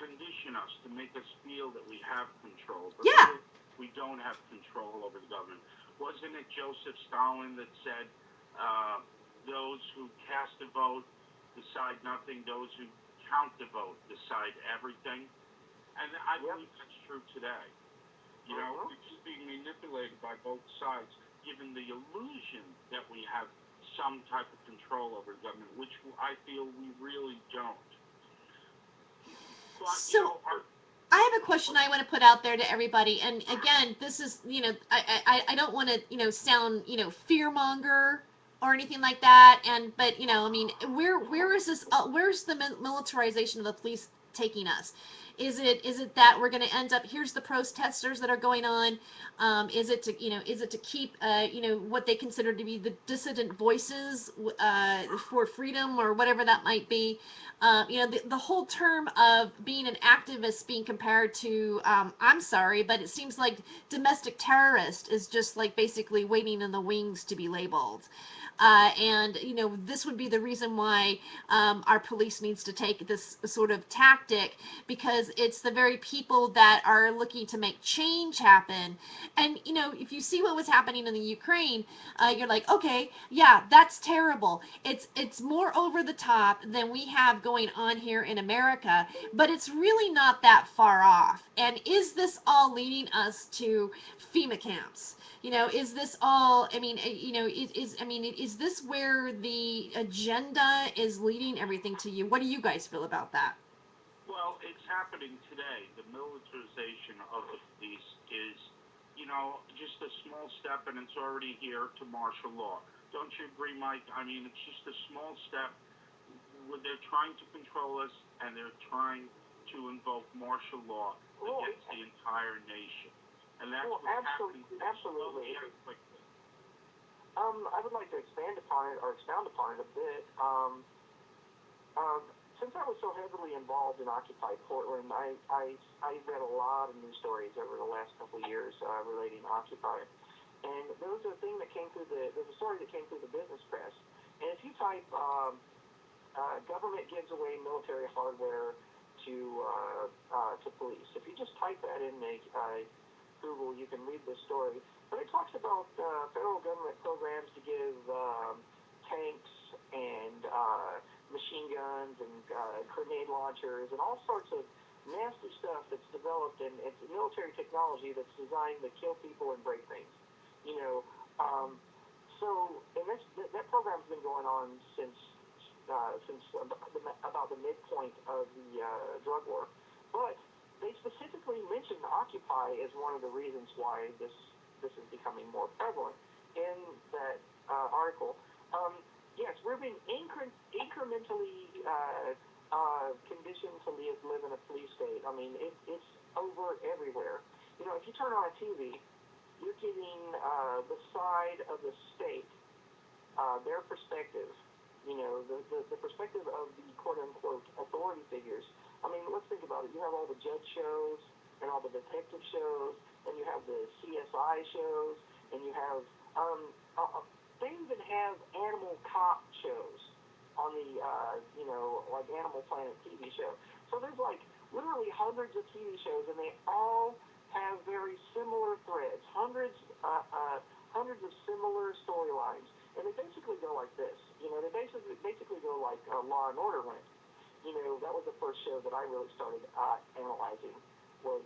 condition us, to make us feel that we have control. But Yeah. really, we don't have control over the government. Wasn't it Joseph Stalin that said, those who cast a vote decide nothing, those who count the vote decide everything? And I believe that's true today. We're just being manipulated by both sides, given the illusion that we have some type of control over the government, which I feel we really don't. But, So, I have a question I want to put out there to everybody, and again, this is, I don't want to, sound, fearmonger or anything like that, but I mean, where is this? Where's the militarization of the police taking us? Is it that we're going to end up? Here's the protesters that are going on. Is it to keep what they consider to be the dissident voices for freedom or whatever that might be? The whole term of being an activist being compared to, I'm sorry, but it seems like domestic terrorist is just like basically waiting in the wings to be labeled. And this would be the reason why our police needs to take this sort of tactic, because it's the very people that are looking to make change happen. And if you see what was happening in the Ukraine, you're like, okay, yeah, that's terrible. It's more over the top than we have going on here in America, but it's really not that far off. And is this all leading us to FEMA camps? Is this all, I mean, is this where the agenda is leading everything to you? What do you guys feel about that? Well, it's happening today. The militarization of the police is, just a small step, and it's already here to martial law. Don't you agree, Mike? I mean, it's just a small step where they're trying to control us, and they're trying to invoke martial law against the entire nation. And that's what's happening absolutely. very quickly. I would like to expound upon it a bit. since I was so heavily involved in Occupy Portland, I read a lot of news stories over the last couple of years relating to Occupy. And there was a thing that came through there's a story that came through the business press. And if you type government gives away military hardware to police, if you just type that in Google, you can read this story. But it talks about federal government programs to give tanks and machine guns and grenade launchers and all sorts of nasty stuff that's developed, and it's military technology that's designed to kill people and break things. You know, and that program's been going on since about the midpoint of the drug war. But they specifically mentioned Occupy as one of the reasons why this is becoming more prevalent in that article. Yes, we're being incrementally conditioned to live in a police state. I mean, it's over everywhere. You know, if you turn on a TV, you're getting the side of the state, their perspective, you know, the perspective of the quote-unquote authority figures. I mean, let's think about it. You have all the judge shows and all the detective shows, and you have the CSI shows, and you have, they even have animal cop shows on the, you know, like Animal Planet TV show. So there's like literally hundreds of TV shows, and they all have very similar threads, hundreds of similar storylines, and they basically go like this. You know, they basically go like Law and Order went. You know, that was the first show that I really started analyzing was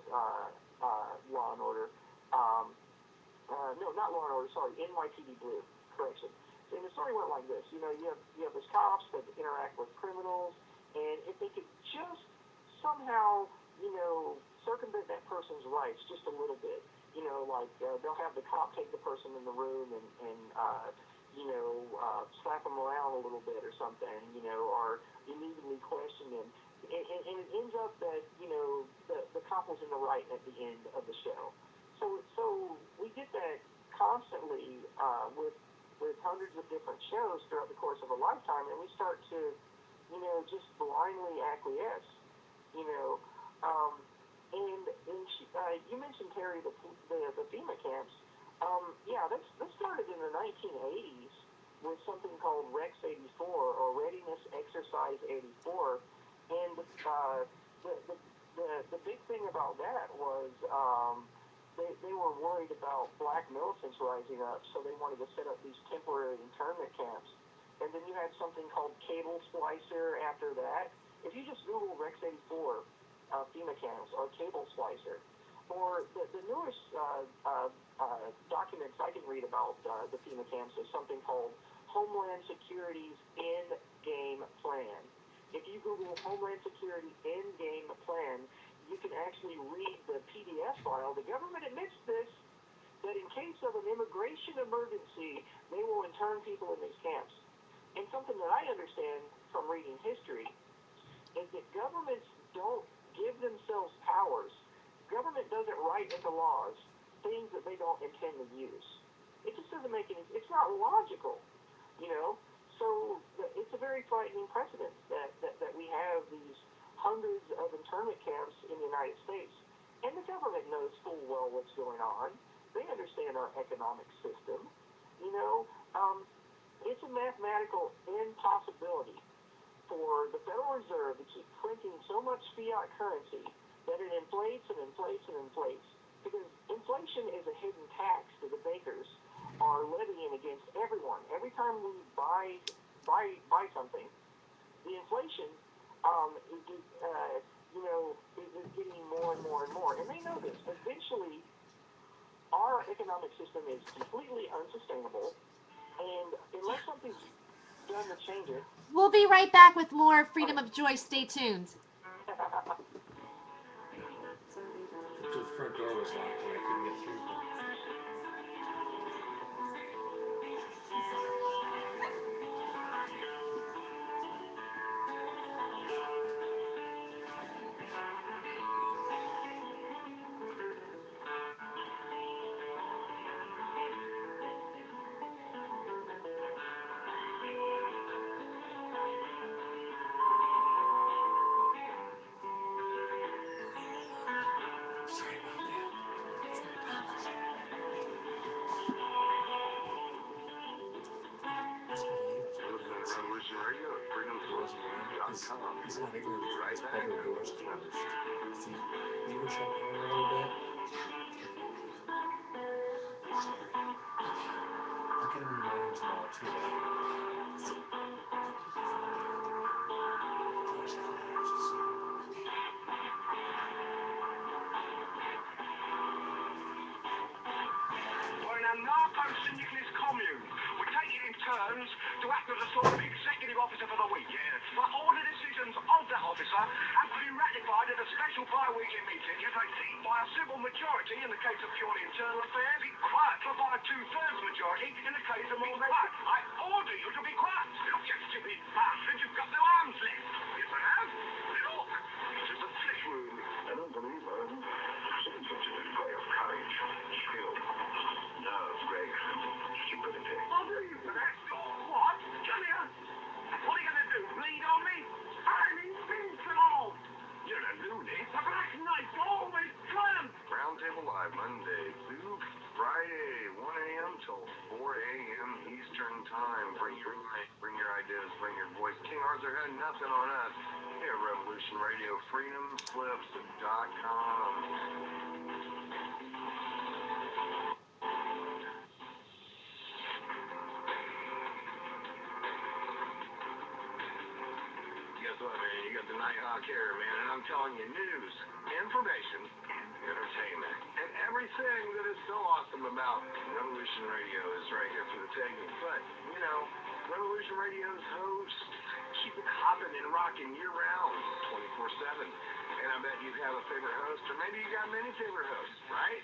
Law and Order. No, not Law and Order. Sorry, NYPD Blue. Correction. And the story went like this. You know, you have these cops that interact with criminals, and if they could just somehow, you know, circumvent that person's rights just a little bit, you know, like they'll have the cop take the person in the room and you know, slap them around a little bit or something, you know, or illegally question them. And it ends up that, you know, the cop was in the right at the end of the show. So we get that constantly with hundreds of different shows throughout the course of a lifetime, and we start to, you know, just blindly acquiesce, you know. And you mentioned, Terry, the FEMA camps. Yeah, that started in the 1980s with something called Rex 84 or Readiness Exercise 84, and the big thing about that was they were worried about black militants rising up, so they wanted to set up these temporary internment camps. And then you had something called Cable Splicer after that. If you just Google Rex 84 FEMA camps or Cable Splicer, or the newest documents I can read about the FEMA camps is something called Homeland Security's End-Game Plan. If you Google Homeland Security End-Game Plan, you can actually read the PDF file. The government admits this, that in case of an immigration emergency, they will intern people in these camps. And something that I understand from reading history is that governments don't give themselves powers. Government doesn't write into laws things that they don't intend to use. It just doesn't make any, it's not logical, you know? So it's a very frightening precedent that we have these hundreds of internment camps in the United States. And the government knows full well what's going on. They understand our economic system. You know, it's a mathematical impossibility for the Federal Reserve to keep printing so much fiat currency that it inflates and inflates and inflates. Because inflation is a hidden tax that the bankers are levying against everyone. Every time we buy something, the inflation is getting more and more and more. And they know this. Eventually, our economic system is completely unsustainable. And unless something's done to change it. We'll be right back with more Freedom of Joyce. Stay tuned. The front door was locked and I couldn't get through. He's not ignorant of these other doors closed. See, you push up in there a little bit. Sorry. I'll get him in the morning tomorrow too, though. See. Gosh, I thought I was just seeing him. We're in a narco-syndicalist commune. We take it in turns to act as a sort of executive officer for the week. Yeah. But all the decisions of that officer have to be ratified at a special bi-weekly meeting, as I see, by a civil majority in the case of purely internal affairs, be quiet, or by a two-thirds majority in the case of more quiet. I order you to be quiet. Look, you stupid bastard, you've got no arms left. Yes, I have. Look, it's just a flesh wound. I don't believe her. She's such a display of courage, skill, nerve, Greg, stupidity. I'll do you for that. What? Come here. What are you going to do? Bleed on me? I'm invincible. You're a loony. A black knight's always triumph. Roundtable Live, Monday through Friday, 1 a.m. till 4 a.m. Eastern Time. Bring your ideas, bring your voice. King Arthur had nothing on us. Here at Revolution Radio, freedomslips.com. Guess what, man? You got the Nighthawk here, man, and I'm telling you news, information, entertainment, and everything that is so awesome about Revolution Radio is right here for the taking. But, you know, Revolution Radio's hosts keep it hopping and rocking year-round, 24/7. And I bet you have a favorite host, or maybe you got many favorite hosts, right?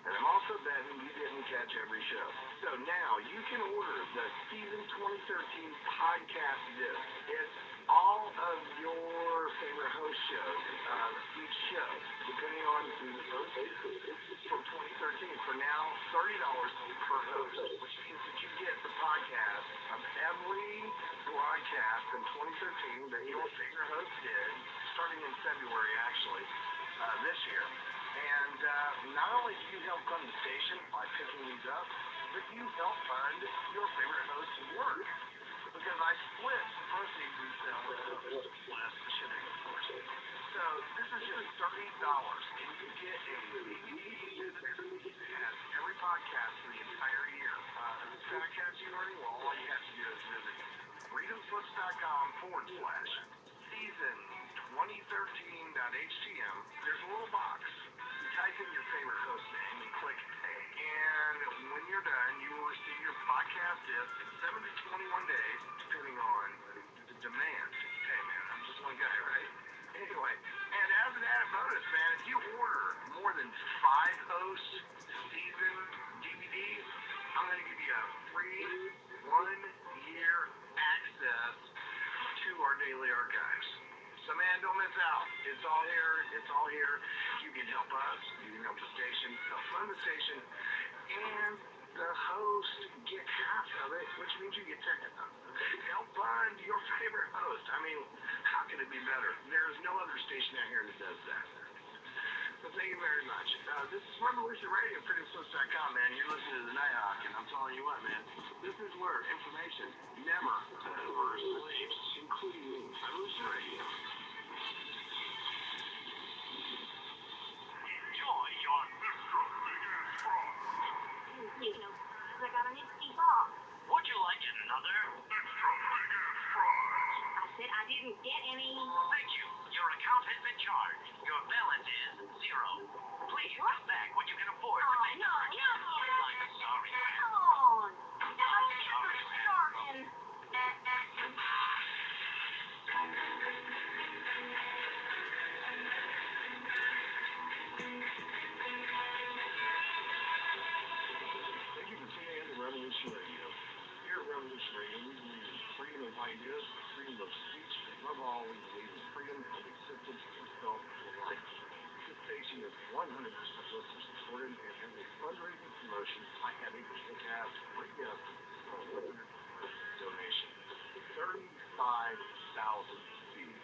And I'm also betting you didn't catch every show. So now you can order the Season 2013 podcast disc. It's all of your favorite host shows, each show, depending on who the host is, from 2013. For now, $30 per host, which means that you get the podcast of every broadcast in 2013 that your favorite host did, starting in February, actually, this year. And not only do you help fund the station by picking these up, but you help fund your favorite host's work. Because I split the proceeds and sell less the shipping, of course. So this is just $30, and you get a DVD that has every podcast for the entire year. If it's kind of catchy or anything, well, all you have to do is visit freedomslips.com/season 2013.htm. There's a little box. You type in your favorite host name and click pay. And when you're done, you will receive your podcast disc in 7 to 21 days, depending on the demand. Hey, man, I'm just one guy, right? Anyway, and as an added bonus, man, if you order more than 5 hosts season DVDs, I'm going to give you a free 1-year access to our daily archives. So, man, don't miss out. It's all here. It's all here. You can help us. You can help the station, help fund the station, and the host get half of it, which means you get to help fund your favorite host. I mean, how can it be better? There's no other station out here that does that. So thank you very much. This is Revolution Radio, freedomslips.com, man. You're listening to the Nighthawk, and I'm telling you what, man, this is where information never ever sleeps, including me. Revolution Radio. Enjoy your extra big-ass fries. Speaking of fries, I got an itchy box. Would you like another extra big-ass fries? I said I didn't get any. Thank you. Your account has been charged. Your balance is 0. Please come back when you can afford to make No, the purchase. no. I'm sorry, man. Come on. I'm starving. Thank you for tuning in to Revolution Radio. Here at Revolution Radio, we believe in freedom of ideas, freedom of speech, and above all, we believe in freedom of existence for self-reliance. This station is 100% listener supported and has a fundraising promotion. I have a kick-ass free gift for a listener donation. 35,000 seeds.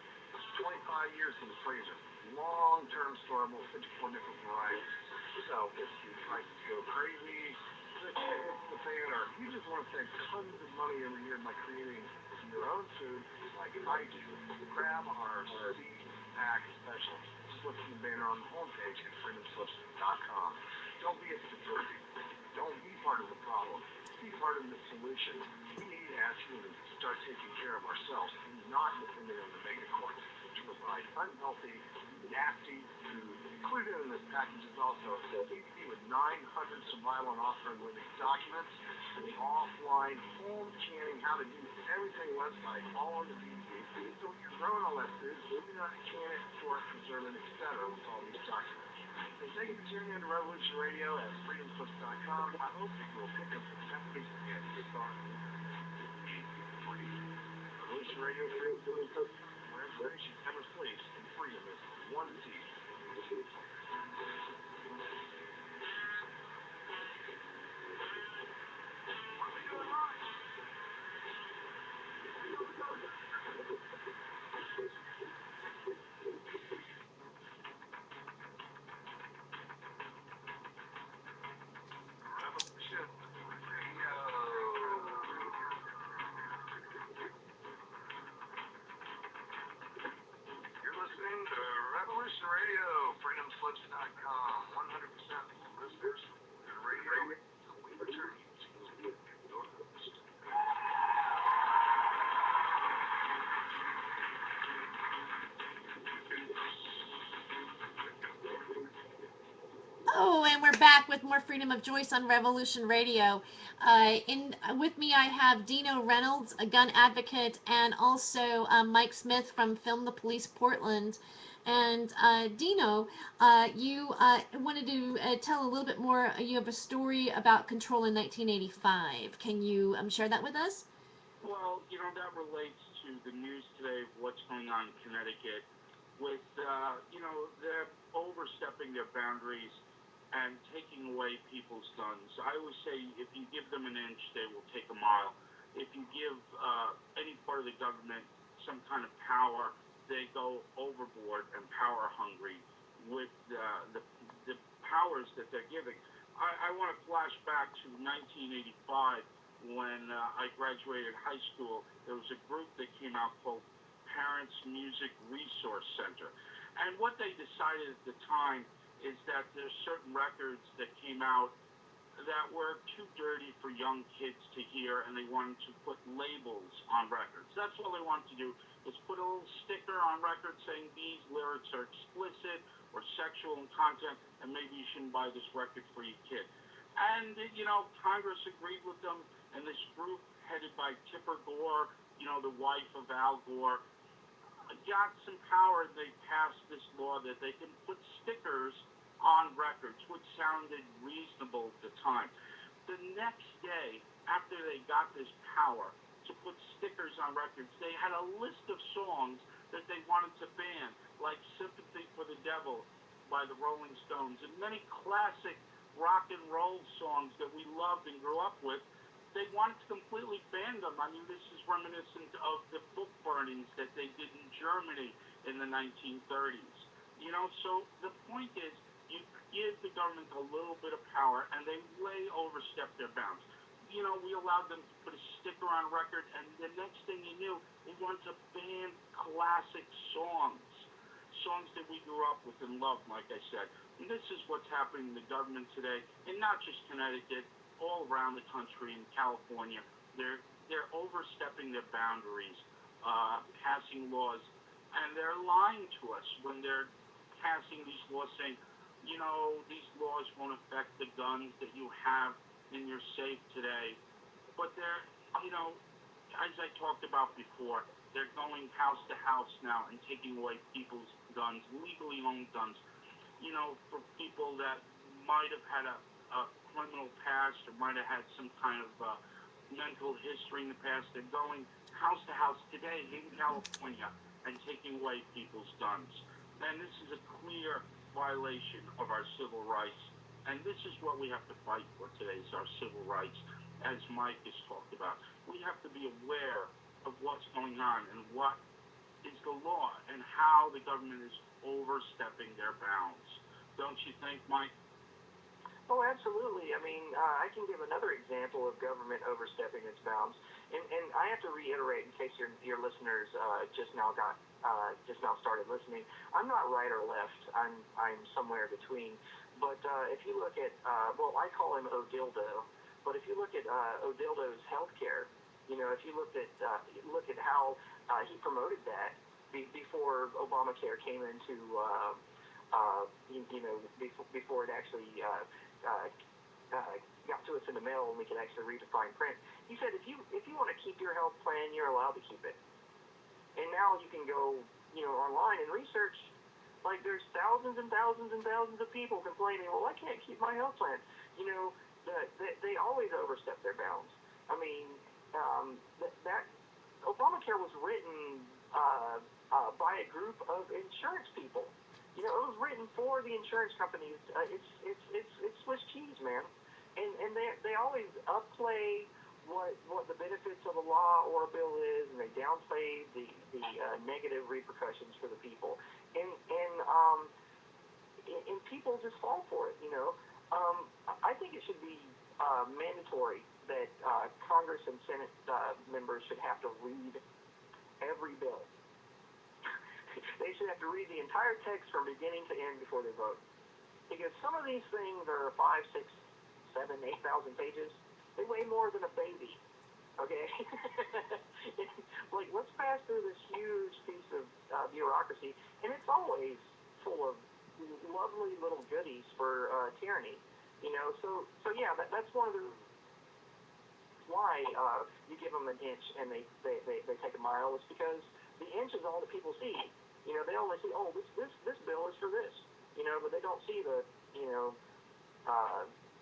25 years in the freezer. Long-term storable, 54 different varieties. So if your prices go crazy, hits the fan, or you just want to save tons of money every year by creating your own food like I do, grab our Seed Pack special. Just look at the banner on the homepage at freedomslips.com. Don't be a statistic. Don't be part of the problem. Be part of the solution. We need as humans to start taking care of ourselves and not depending on the megacorps to provide unhealthy, nasty food. Included in this package is also a DVD with 900 survival and offering living documents, an offline home canning how to do everything website, all on the DVD. So when you're growing all that food, you know how to can it, store it, preserve it, etc. with all these documents. So thank you for tuning in to Revolution Radio at freedomslips.com. I hope that you will pick up the message and start free. Revolution Radio, Freedom Slips, where information never sleeps and freedom is one seed. Revolution Radio, freedomslips.com, 100% listeners and radio. So we return you to your host. Oh, and we're back with more Freedom of Joyce on Revolution Radio. With me, I have Dino Reynolds, a gun advocate, and also Mike Smith from Film the Police Portland. And Dino, you wanted to tell a little bit more. You have a story about Control in 1985. Can you share that with us? Well, that relates to the news today of what's going on in Connecticut with, they're overstepping their boundaries and taking away people's guns. I always say if you give them an inch, they will take a mile. If you give any part of the government some kind of power, they go overboard and power hungry with the powers that they're giving. I want to flash back to 1985 when I graduated high school. There was a group that came out called Parents Music Resource Center. And what they decided at the time is that there's certain records that came out that were too dirty for young kids to hear, and they wanted to put labels on records. That's all they wanted to do, was put a little sticker on records saying these lyrics are explicit or sexual in content, and maybe you shouldn't buy this record for your kid. And, Congress agreed with them, and this group headed by Tipper Gore, the wife of Al Gore, got some power. They passed this law that they can put stickers on records, which sounded reasonable at the time. The next day, after they got this power to put stickers on records, they had a list of songs that they wanted to ban, like Sympathy for the Devil by the Rolling Stones, and many classic rock and roll songs that we loved and grew up with. They wanted to completely ban them. I mean, this is reminiscent of the book burnings that they did in Germany in the 1930s. So the point is, you give the government a little bit of power, and they way overstep their bounds. We allowed them to put a sticker on record, and the next thing you knew, they wanted to ban classic songs that we grew up with and loved, like I said. And this is what's happening in the government today, and not just Connecticut, all around the country in California. They're overstepping their boundaries, passing laws, and they're lying to us when they're passing these laws saying, these laws won't affect the guns that you have in your safe today. But they're, as I talked about before, they're going house to house now and taking away people's guns, legally owned guns, for people that might have had a criminal past or might have had some kind of mental history in the past. They're going house to house today in California and taking away people's guns. And this is a clear violation of our civil rights. And this is what we have to fight for today, is our civil rights, as Mike has talked about. We have to be aware of what's going on and what is the law and how the government is overstepping their bounds. Don't you think, Mike? Oh, absolutely. I mean, I can give another example of government overstepping its bounds, and I have to reiterate in case your listeners just now started listening. I'm not right or left. I'm somewhere between. But if you look at well, I call him Odildo, but if you look at Odildo's healthcare, if you look at how he promoted that before Obamacare came into before it actually uh, got to us in the mail and we could actually read the fine print. He said if you want to keep your health plan, you're allowed to keep it. And now you can go online and research. Like there's thousands and thousands and thousands of people complaining, well, I can't keep my health plan. They always overstep their bounds. I mean, that Obamacare was written by a group of insurance people. It was written for the insurance companies. It's Swiss cheese, man, and they always upplay what the benefits of a law or a bill is, and they downplay the negative repercussions for the people, and people just fall for it. I think it should be mandatory that Congress and Senate members should have to read every bill. They should have to read the entire text from beginning to end before they vote. Because some of these things are 5, 6, 7, 8,000 pages. They weigh more than a baby. Okay? Like, let's pass through this huge piece of bureaucracy, and it's always full of lovely little goodies for tyranny. So yeah, that's one of the why you give them an inch and they take a mile. It's because the inch is all that people see. They only see, oh, this bill is for this. But they don't see the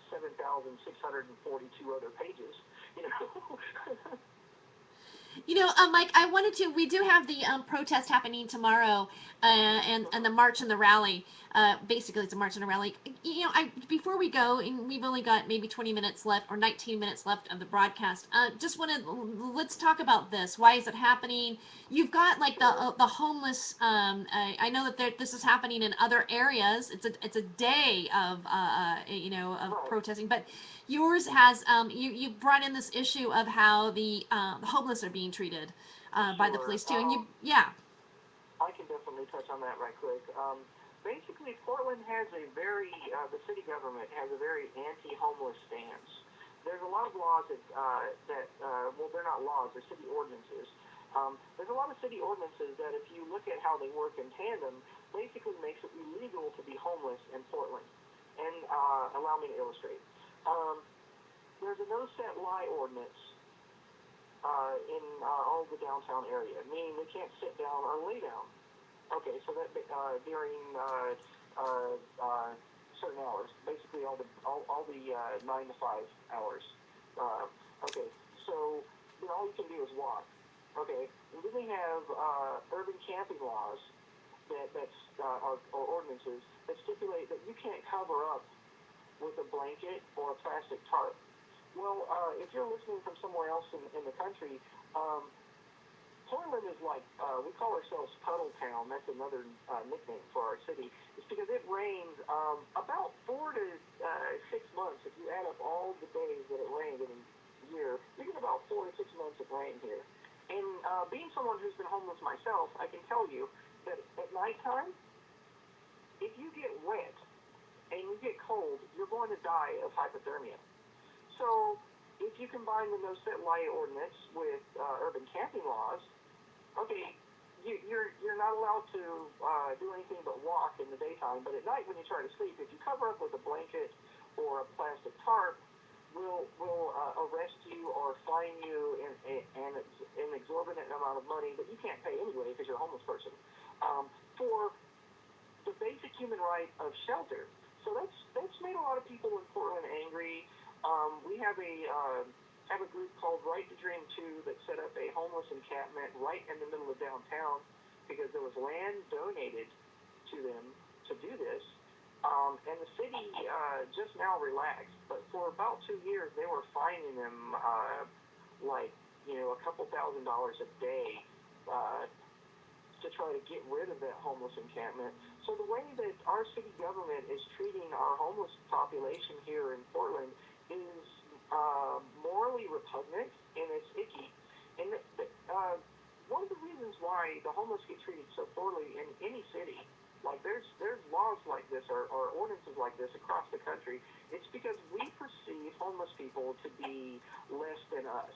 7,642 other pages. Mike, I wanted to. We do have the protest happening tomorrow, and the march and the rally. Basically, it's a march and a rally. Before we go, and we've only got maybe 20 minutes left or 19 minutes left of the broadcast. Just wanted let's talk about this. Why is it happening? You've got like the homeless. I know that this is happening in other areas. It's a day of protesting, but yours has you brought in this issue of how the homeless are being treated by the police too, and I can definitely touch on that right quick. Basically, Portland has the city government has a very anti-homeless stance. There's a lot of laws well, they're not laws, they're city ordinances. There's a lot of city ordinances that, if you look at how they work in tandem, basically makes it illegal to be homeless in Portland. And allow me to illustrate. There's a no set lie ordinance in all the downtown area, meaning they can't sit down or lay down. Okay, so that during certain hours, basically all the 9 to 5 hours. Okay, so then all you can do is walk. Okay, and then they have urban camping laws are ordinances that stipulate that you can't cover up with a blanket or a plastic tarp. Well, if you're listening from somewhere else in the country, Portland is like, we call ourselves Puddle Town. That's another nickname for our city. It's because it rains about 4 to 6 months. If you add up all the days that it rained in a year, you get about 4 to 6 months of rain here. And being someone who's been homeless myself, I can tell you that at nighttime, if you get wet and you get cold, you're going to die of hypothermia. So if you combine the no set lie ordinance with urban camping laws, okay, you're not allowed to do anything but walk in the daytime. But at night, when you try to sleep, if you cover up with a blanket or a plastic tarp, we'll arrest you or fine you an exorbitant amount of money that you can't pay anyway because you're a homeless person, for the basic human right of shelter. So that's made a lot of people in Portland angry. We have a group called Right to Dream 2 that set up a homeless encampment right in the middle of downtown because there was land donated to them to do this. And the city just now relaxed, but for about 2 years they were fining them a couple $1,000s a day to try to get rid of that homeless encampment. So the way that our city government is treating our homeless population here in Portland is morally repugnant, and it's icky. And one of the reasons why the homeless get treated so poorly in any city, like there's laws like this or ordinances like this across the country, it's because we perceive homeless people to be less than us.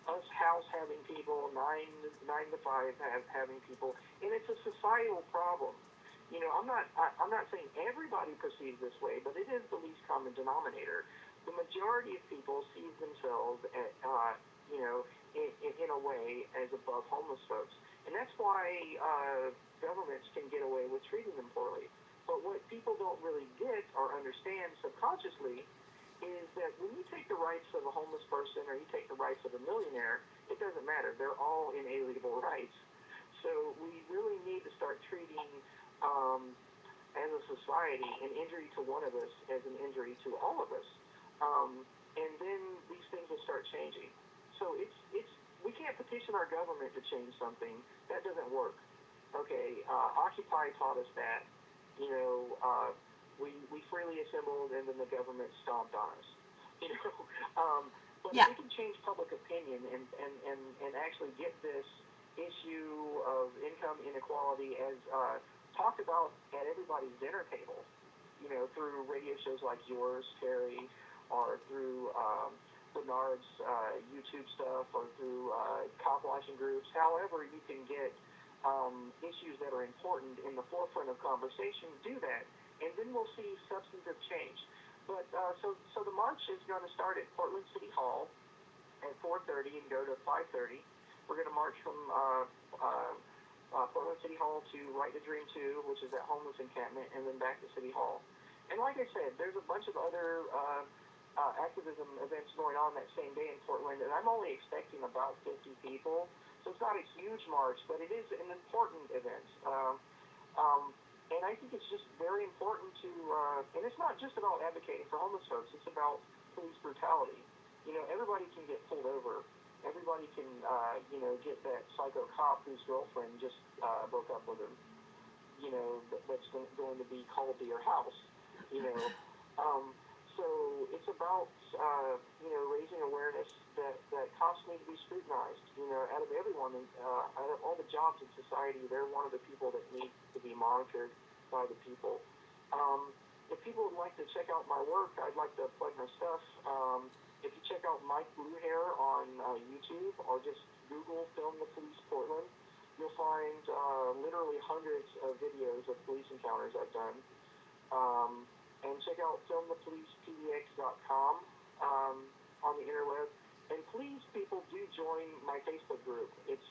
Us house having people, nine to five having people, and it's a societal problem. You know, I'm not saying everybody perceives this way, but it is the least common denominator. The majority of people see themselves, in a way, as above homeless folks, and that's why governments can get away with treating them poorly. But what people don't really get or understand subconsciously is that when you take the rights of a homeless person or you take the rights of a millionaire, it doesn't matter. They're all inalienable rights. So we really need to start treating, as a society, an injury to one of us as an injury to all of us. And then these things will start changing. So we can't petition our government to change something. That doesn't work. Okay, Occupy taught us that. You know, we freely assembled and then the government stomped on us. You know, but Yeah. if we can change public opinion and actually get this issue of income inequality as talked about at everybody's dinner table, you know, through radio shows like yours, Terry, or through Bernard's YouTube stuff, or through cop watching groups, however you can get issues that are important in the forefront of conversation, do that. And then we'll see substantive change. But so the march is going to start at Portland City Hall at 4:30 and go to 5:30. We're going to march from Portland City Hall to Right to Dream 2, which is that homeless encampment, and then back to City Hall. And like I said, there's a bunch of other activism events going on that same day in Portland, and I'm only expecting about 50 people. So it's not a huge march, but it is an important event. And I think it's just very important to, and it's not just about advocating for homeless folks, it's about police brutality. You know, everybody can get pulled over. Everybody can, get that psycho cop whose girlfriend just broke up with him, you know, that's going to be called to your house, you know. So it's about, raising awareness that cops need to be scrutinized. You know, out of everyone, out of all the jobs in society, they're one of the people that need to be monitored by the people. If people would like to check out my work, I'd like to plug my stuff. If you check out Mike Bluehair on YouTube, or just Google Film the Police Portland, you'll find literally hundreds of videos of police encounters I've done. And check out filmthepolicepdx.com on the interweb. And please, people, do join my Facebook group. It's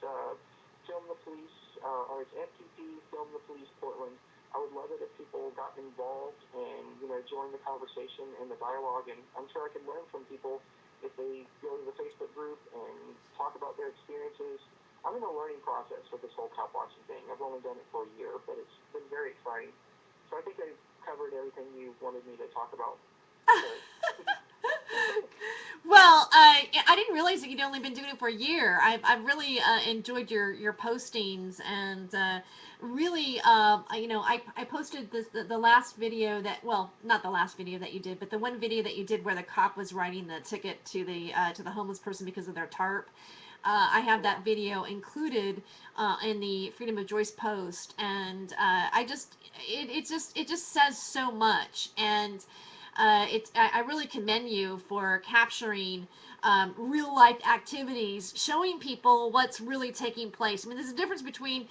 Film the Police, or it's FTP Film the Police Portland. I would love it if people got involved and, joined the conversation and the dialogue. And I'm sure I could learn from people if they go to the Facebook group and talk about their experiences. I'm in a learning process with this whole cop watching thing. I've only done it for a year, but it's been very exciting. So I think I've covered everything you wanted me to talk about. Well, I didn't realize that you'd only been doing it for a year. I've really enjoyed your postings, and really, I posted the last video that, well, not the last video that you did, but the one video that you did where the cop was writing the ticket to the homeless person because of their tarp. I have that video included in the Freedom of Joyce post, and it just says so much, and I really commend you for capturing real life activities, showing people what's really taking place. I mean, there's a difference between,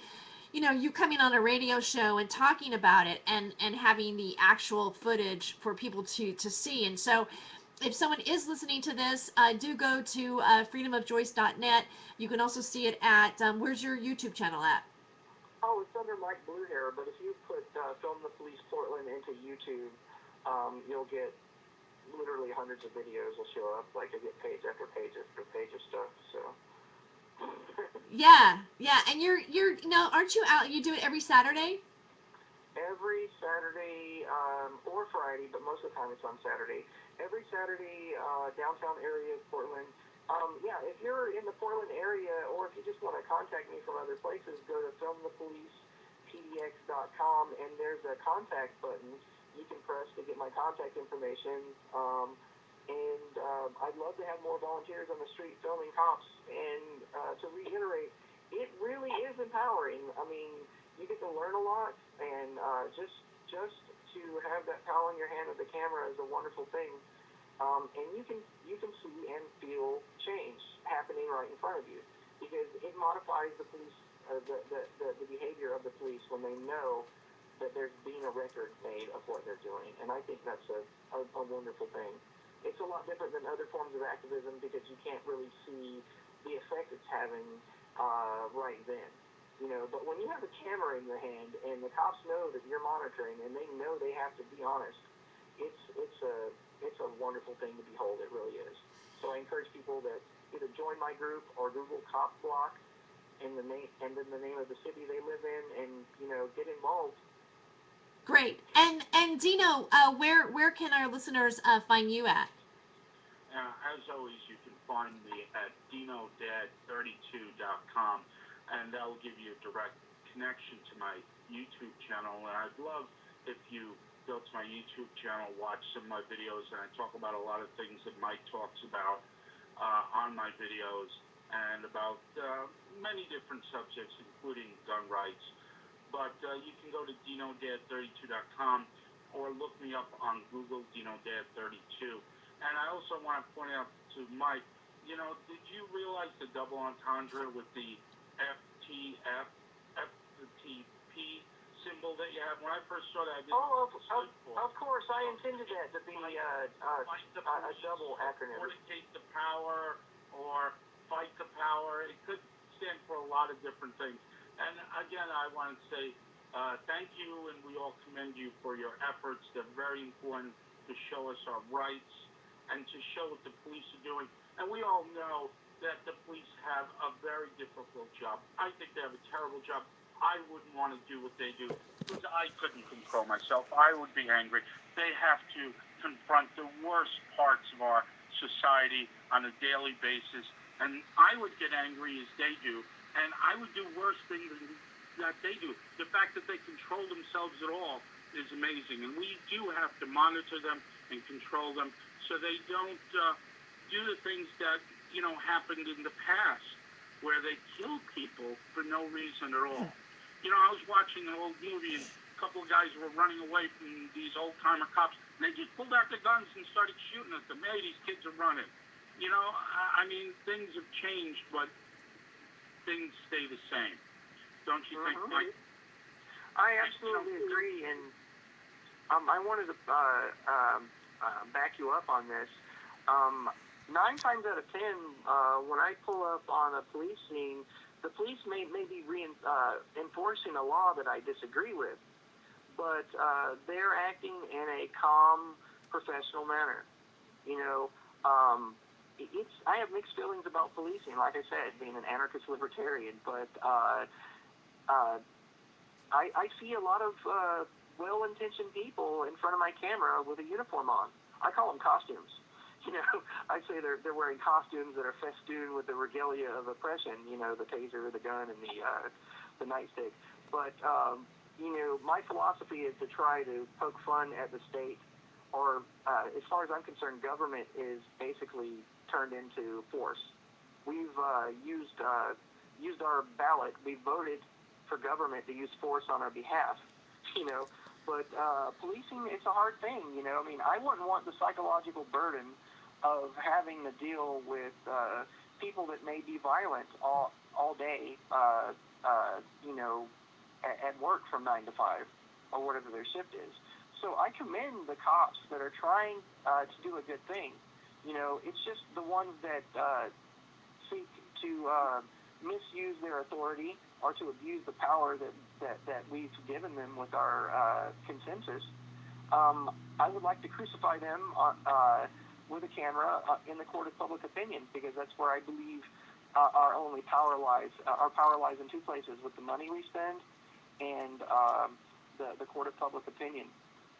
you coming on a radio show and talking about it, and having the actual footage for people to see. And so, if someone is listening to this, do go to freedomofjoyce.net. You can also see it at, where's your YouTube channel at? Oh, it's under Mike Bluehair, but if you put Film the Police Portland into YouTube, you'll get literally hundreds of videos will show up. Like, I get page after page after page of stuff, so. Yeah, and you're aren't you out, you do it every Saturday? Every Saturday, or Friday, but most of the time it's on Saturday. Every Saturday, downtown area of Portland, Yeah, if you're in the Portland area, or if you just want to contact me from other places, go to filmthepolicepdx.com, and there's a contact button you can press to get my contact information. I'd love to have more volunteers on the street filming cops. And to reiterate, it really is empowering. I mean, you get to learn a lot, and just to have that power in your hand with the camera is a wonderful thing. And you can see and feel change happening right in front of you, because it modifies the police, the behavior of the police when they know that there's being a record made of what they're doing. And I think that's a wonderful thing. It's a lot different than other forms of activism because you can't really see the effect it's having right then. But when you have a camera in your hand and the cops know that you're monitoring and they know they have to be honest, it's a wonderful thing to behold. It really is. So I encourage people that either join my group or Google Cop Block and then the name of the city they live in, and get involved. Great. And Dino, where can our listeners find you at? As always, you can find me at dinodad32.com, and that will give you a direct connection to my YouTube channel. And I'd love if you go to my YouTube channel, watch some of my videos, and I talk about a lot of things that Mike talks about on my videos, and about many different subjects, including gun rights. But you can go to dinodad32.com or look me up on Google, dinodad32. And I also want to point out to Mike, did you realize the double entendre with the FTP symbol that you have? When I first saw that, I didn't of course, I intended that to be a double acronym. Fornicate the power or fight the power. It could stand for a lot of different things. And again, I want to say thank you, and we all commend you for your efforts. They're very important to show us our rights and to show what the police are doing. And we all know that the police have a very difficult job. I think they have a terrible job. I wouldn't want to do what they do because I couldn't control myself. I would be angry. They have to confront the worst parts of our society on a daily basis, and I would get angry as they do, and I would do worse things that they do. The fact that they control themselves at all is amazing, and we do have to monitor them and control them so they don't do the things that happened in the past, where they kill people for no reason at all. I was watching an old movie, and a couple of guys were running away from these old-timer cops, and they just pulled out their guns and started shooting at them. Hey, these kids are running. I mean, things have changed, but things stay the same. Don't you think, Mike? I absolutely agree, and I wanted to back you up on this. 9 times out of 10, when I pull up on a police scene, the police may be enforcing a law that I disagree with, but they're acting in a calm, professional manner. I have mixed feelings about policing, like I said, being an anarchist libertarian, but I see a lot of well-intentioned people in front of my camera with a uniform on. I call them costumes. I say they're wearing costumes that are festooned with the regalia of oppression, the taser, the gun, and the nightstick. But, my philosophy is to try to poke fun at the state, or as far as I'm concerned, government is basically turned into force. We've used our ballot. We voted for government to use force on our behalf, But policing, it's a hard thing, I mean, I wouldn't want the psychological burden of having to deal with people that may be violent all day, at work from 9 to 5 or whatever their shift is. So I commend the cops that are trying to do a good thing. It's just the ones that seek to misuse their authority or to abuse the power that we've given them with our consensus. I would like to crucify them with a camera in the court of public opinion, because that's where I believe our only power lies. Our power lies in 2 places: with the money we spend and the court of public opinion.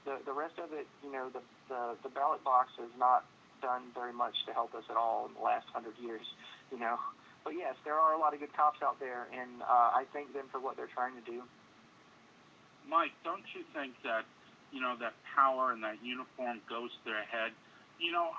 The rest of it, the ballot box is not done very much to help us at all in the last 100 years, you know. But yes, there are a lot of good cops out there, and I thank them for what they're trying to do. Mike, don't you think that, you know, that power and that uniform goes to their head? You know,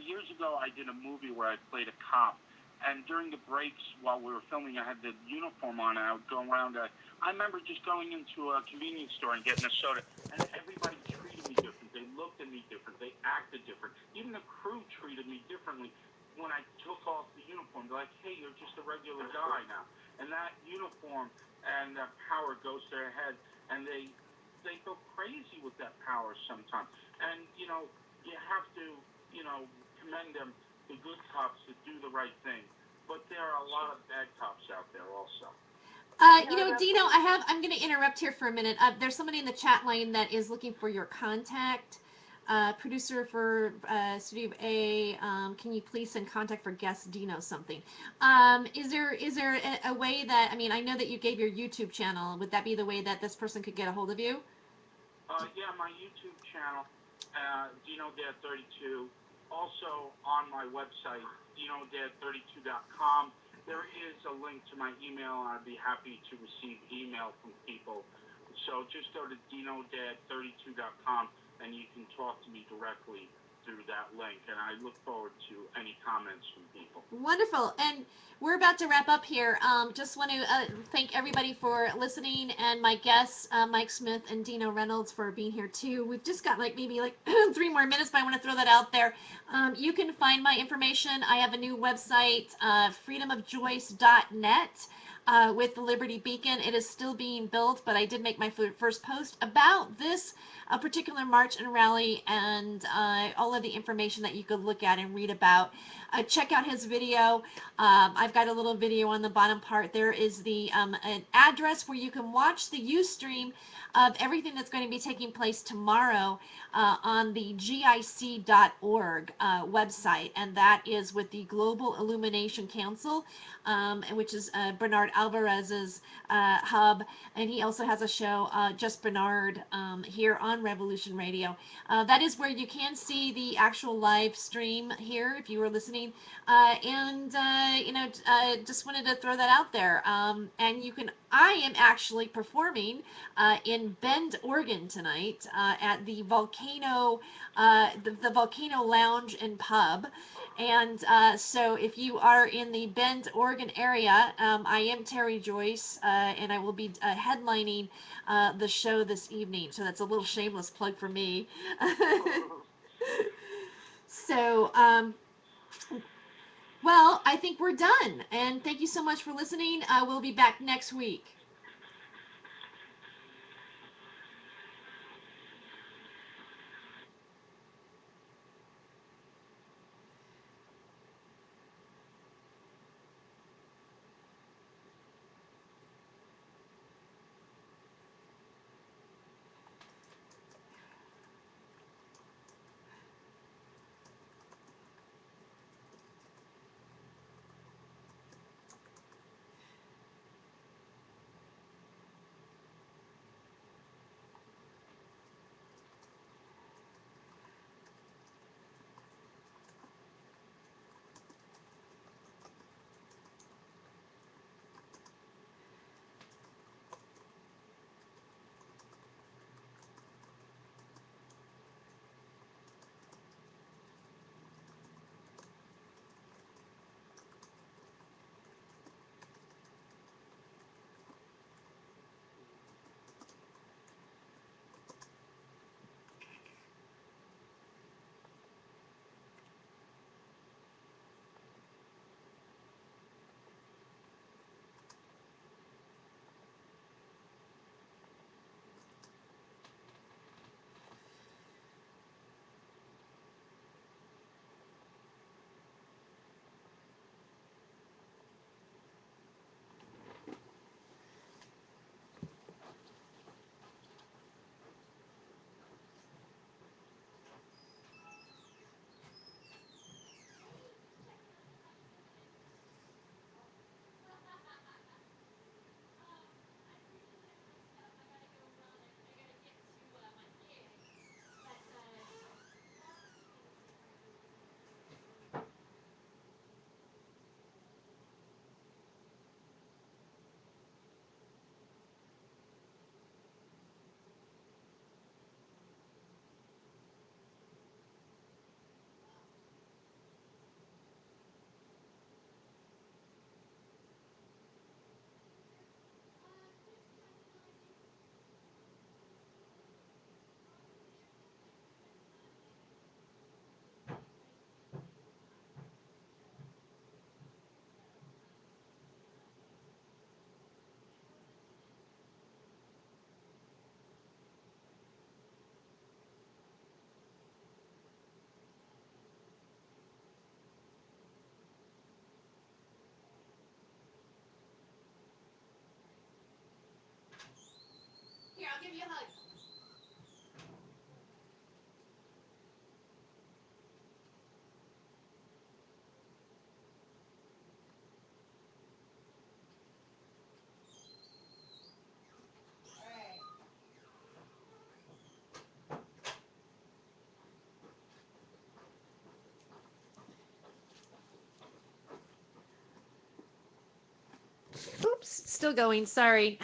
years ago I did a movie where I played a cop, and during the breaks while we were filming, I had the uniform on, and I would go around. I remember just going into a convenience store and getting a soda, and everybody treated me different. They looked at me different. They acted different. Even the crew treated me differently when I took off the uniform. They're like, hey, you're just a regular guy now. And that uniform and that power goes to their head, and they go crazy with that power sometimes. And, you know, you have to, you know, commend them, the good cops that do the right thing. But there are a lot of bad cops out there also. You know, Dino, I'm going to interrupt here for a minute. There's somebody in the chat line that is looking for your contact. Producer for Studio A, can you please send contact for guest Dino something? Is there a way that, I mean, I know that you gave your YouTube channel. Would that be the way that this person could get a hold of you? Yeah, my YouTube channel, DinoDad32. Also on my website, DinoDad32.com. There is a link to my email, and I'd be happy to receive email from people. So just go to DinoDad32.com, and you can talk to me directly through that link, and I look forward to any comments from people. Wonderful. And we're about to wrap up here. Just want to thank everybody for listening, and my guests, Mike Smith and Dino Reynolds, for being here too. We've just got maybe 3 more minutes, but I want to throw that out there. You can find my information. I have a new website, freedomofjoyce.net. With the Liberty Beacon. It is still being built, but I did make my first post about this particular march and rally, and all of the information that you could look at and read about. Check out his video. I've got a little video on the bottom part. There is the an address where you can watch the Ustream of everything that's going to be taking place tomorrow on the gic.org website, and that is with the Global Illumination Council, which is Bernard Alvarez's hub, and he also has a show, Just Bernard, here on Revolution Radio. That is where you can see the actual live stream here if you were listening, and you know, just wanted to throw that out there. And you can, I am actually performing in Bend, Oregon tonight at the Volcano, the Volcano Lounge and Pub. And so if you are in the Bend, Oregon area, I am Terry Joyce, and I will be headlining the show this evening. So that's a little shameless plug for me. So, well, I think we're done. And thank you so much for listening. We'll be back next week. I'll give you a hug. Oops, still going. Sorry.